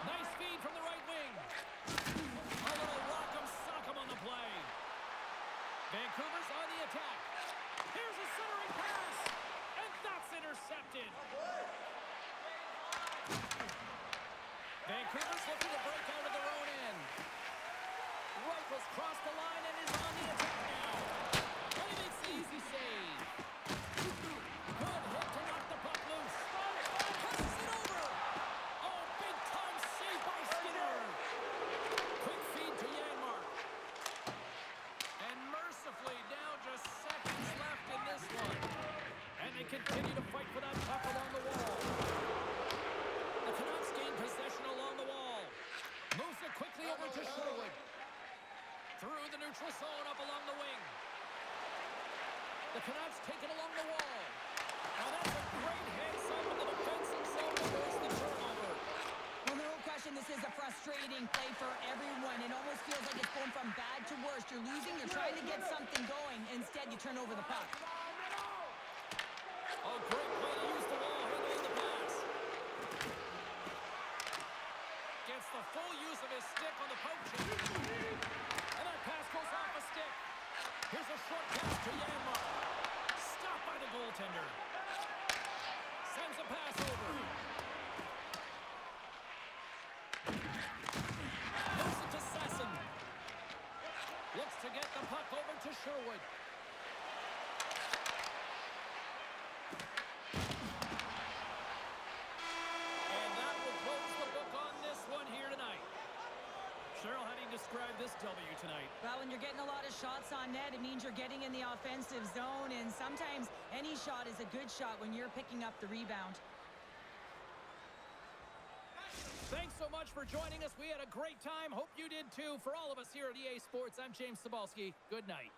Nice feed from the right wing. A little rock'em sock'em on the play. Vancouver's on the attack. Here's a centering pass. And that's intercepted. Vancouver's looking to break out of their own end. Rifles cross the line and is on the attack now. And he makes the easy save. Good hit to knock the puck loose. Passes it over. Oh, big time save by Skinner. Quick feed to Janmark. And mercifully now just seconds left in this one. And they continue to fight for that puck along the wall. The Canucks gain possession along the wall. Moves it quickly over to Sherwood. Through the neutral zone up along the wing. The Canucks take it along the wall. Now that's a great heads up in the defensive zone to force the turnover. Well, no question, this is a frustrating play for everyone. It almost feels like it's going from bad to worse. You're losing, you're trying to get something going. Instead, you turn over the puck. Oh, great play to use the wall, handling the pass. Gets the full use of his stick on the poke check. And that pass goes off a stick. Here's a short pass to Yanmark. Stopped by the goaltender. Sends a pass over. Moves it to Sasson. Looks to get the puck over to Sherwood. And that will close the book on this one here tonight. Cheryl, how do you describe this W tonight? Well, when you're getting a lot of shots on net, it means you're getting in the offensive zone, and sometimes any shot is a good shot when you're picking up the rebound. Thanks so much for joining us. We had a great time. Hope you did too. For all of us here at EA Sports, I'm James Cebulski. Good night.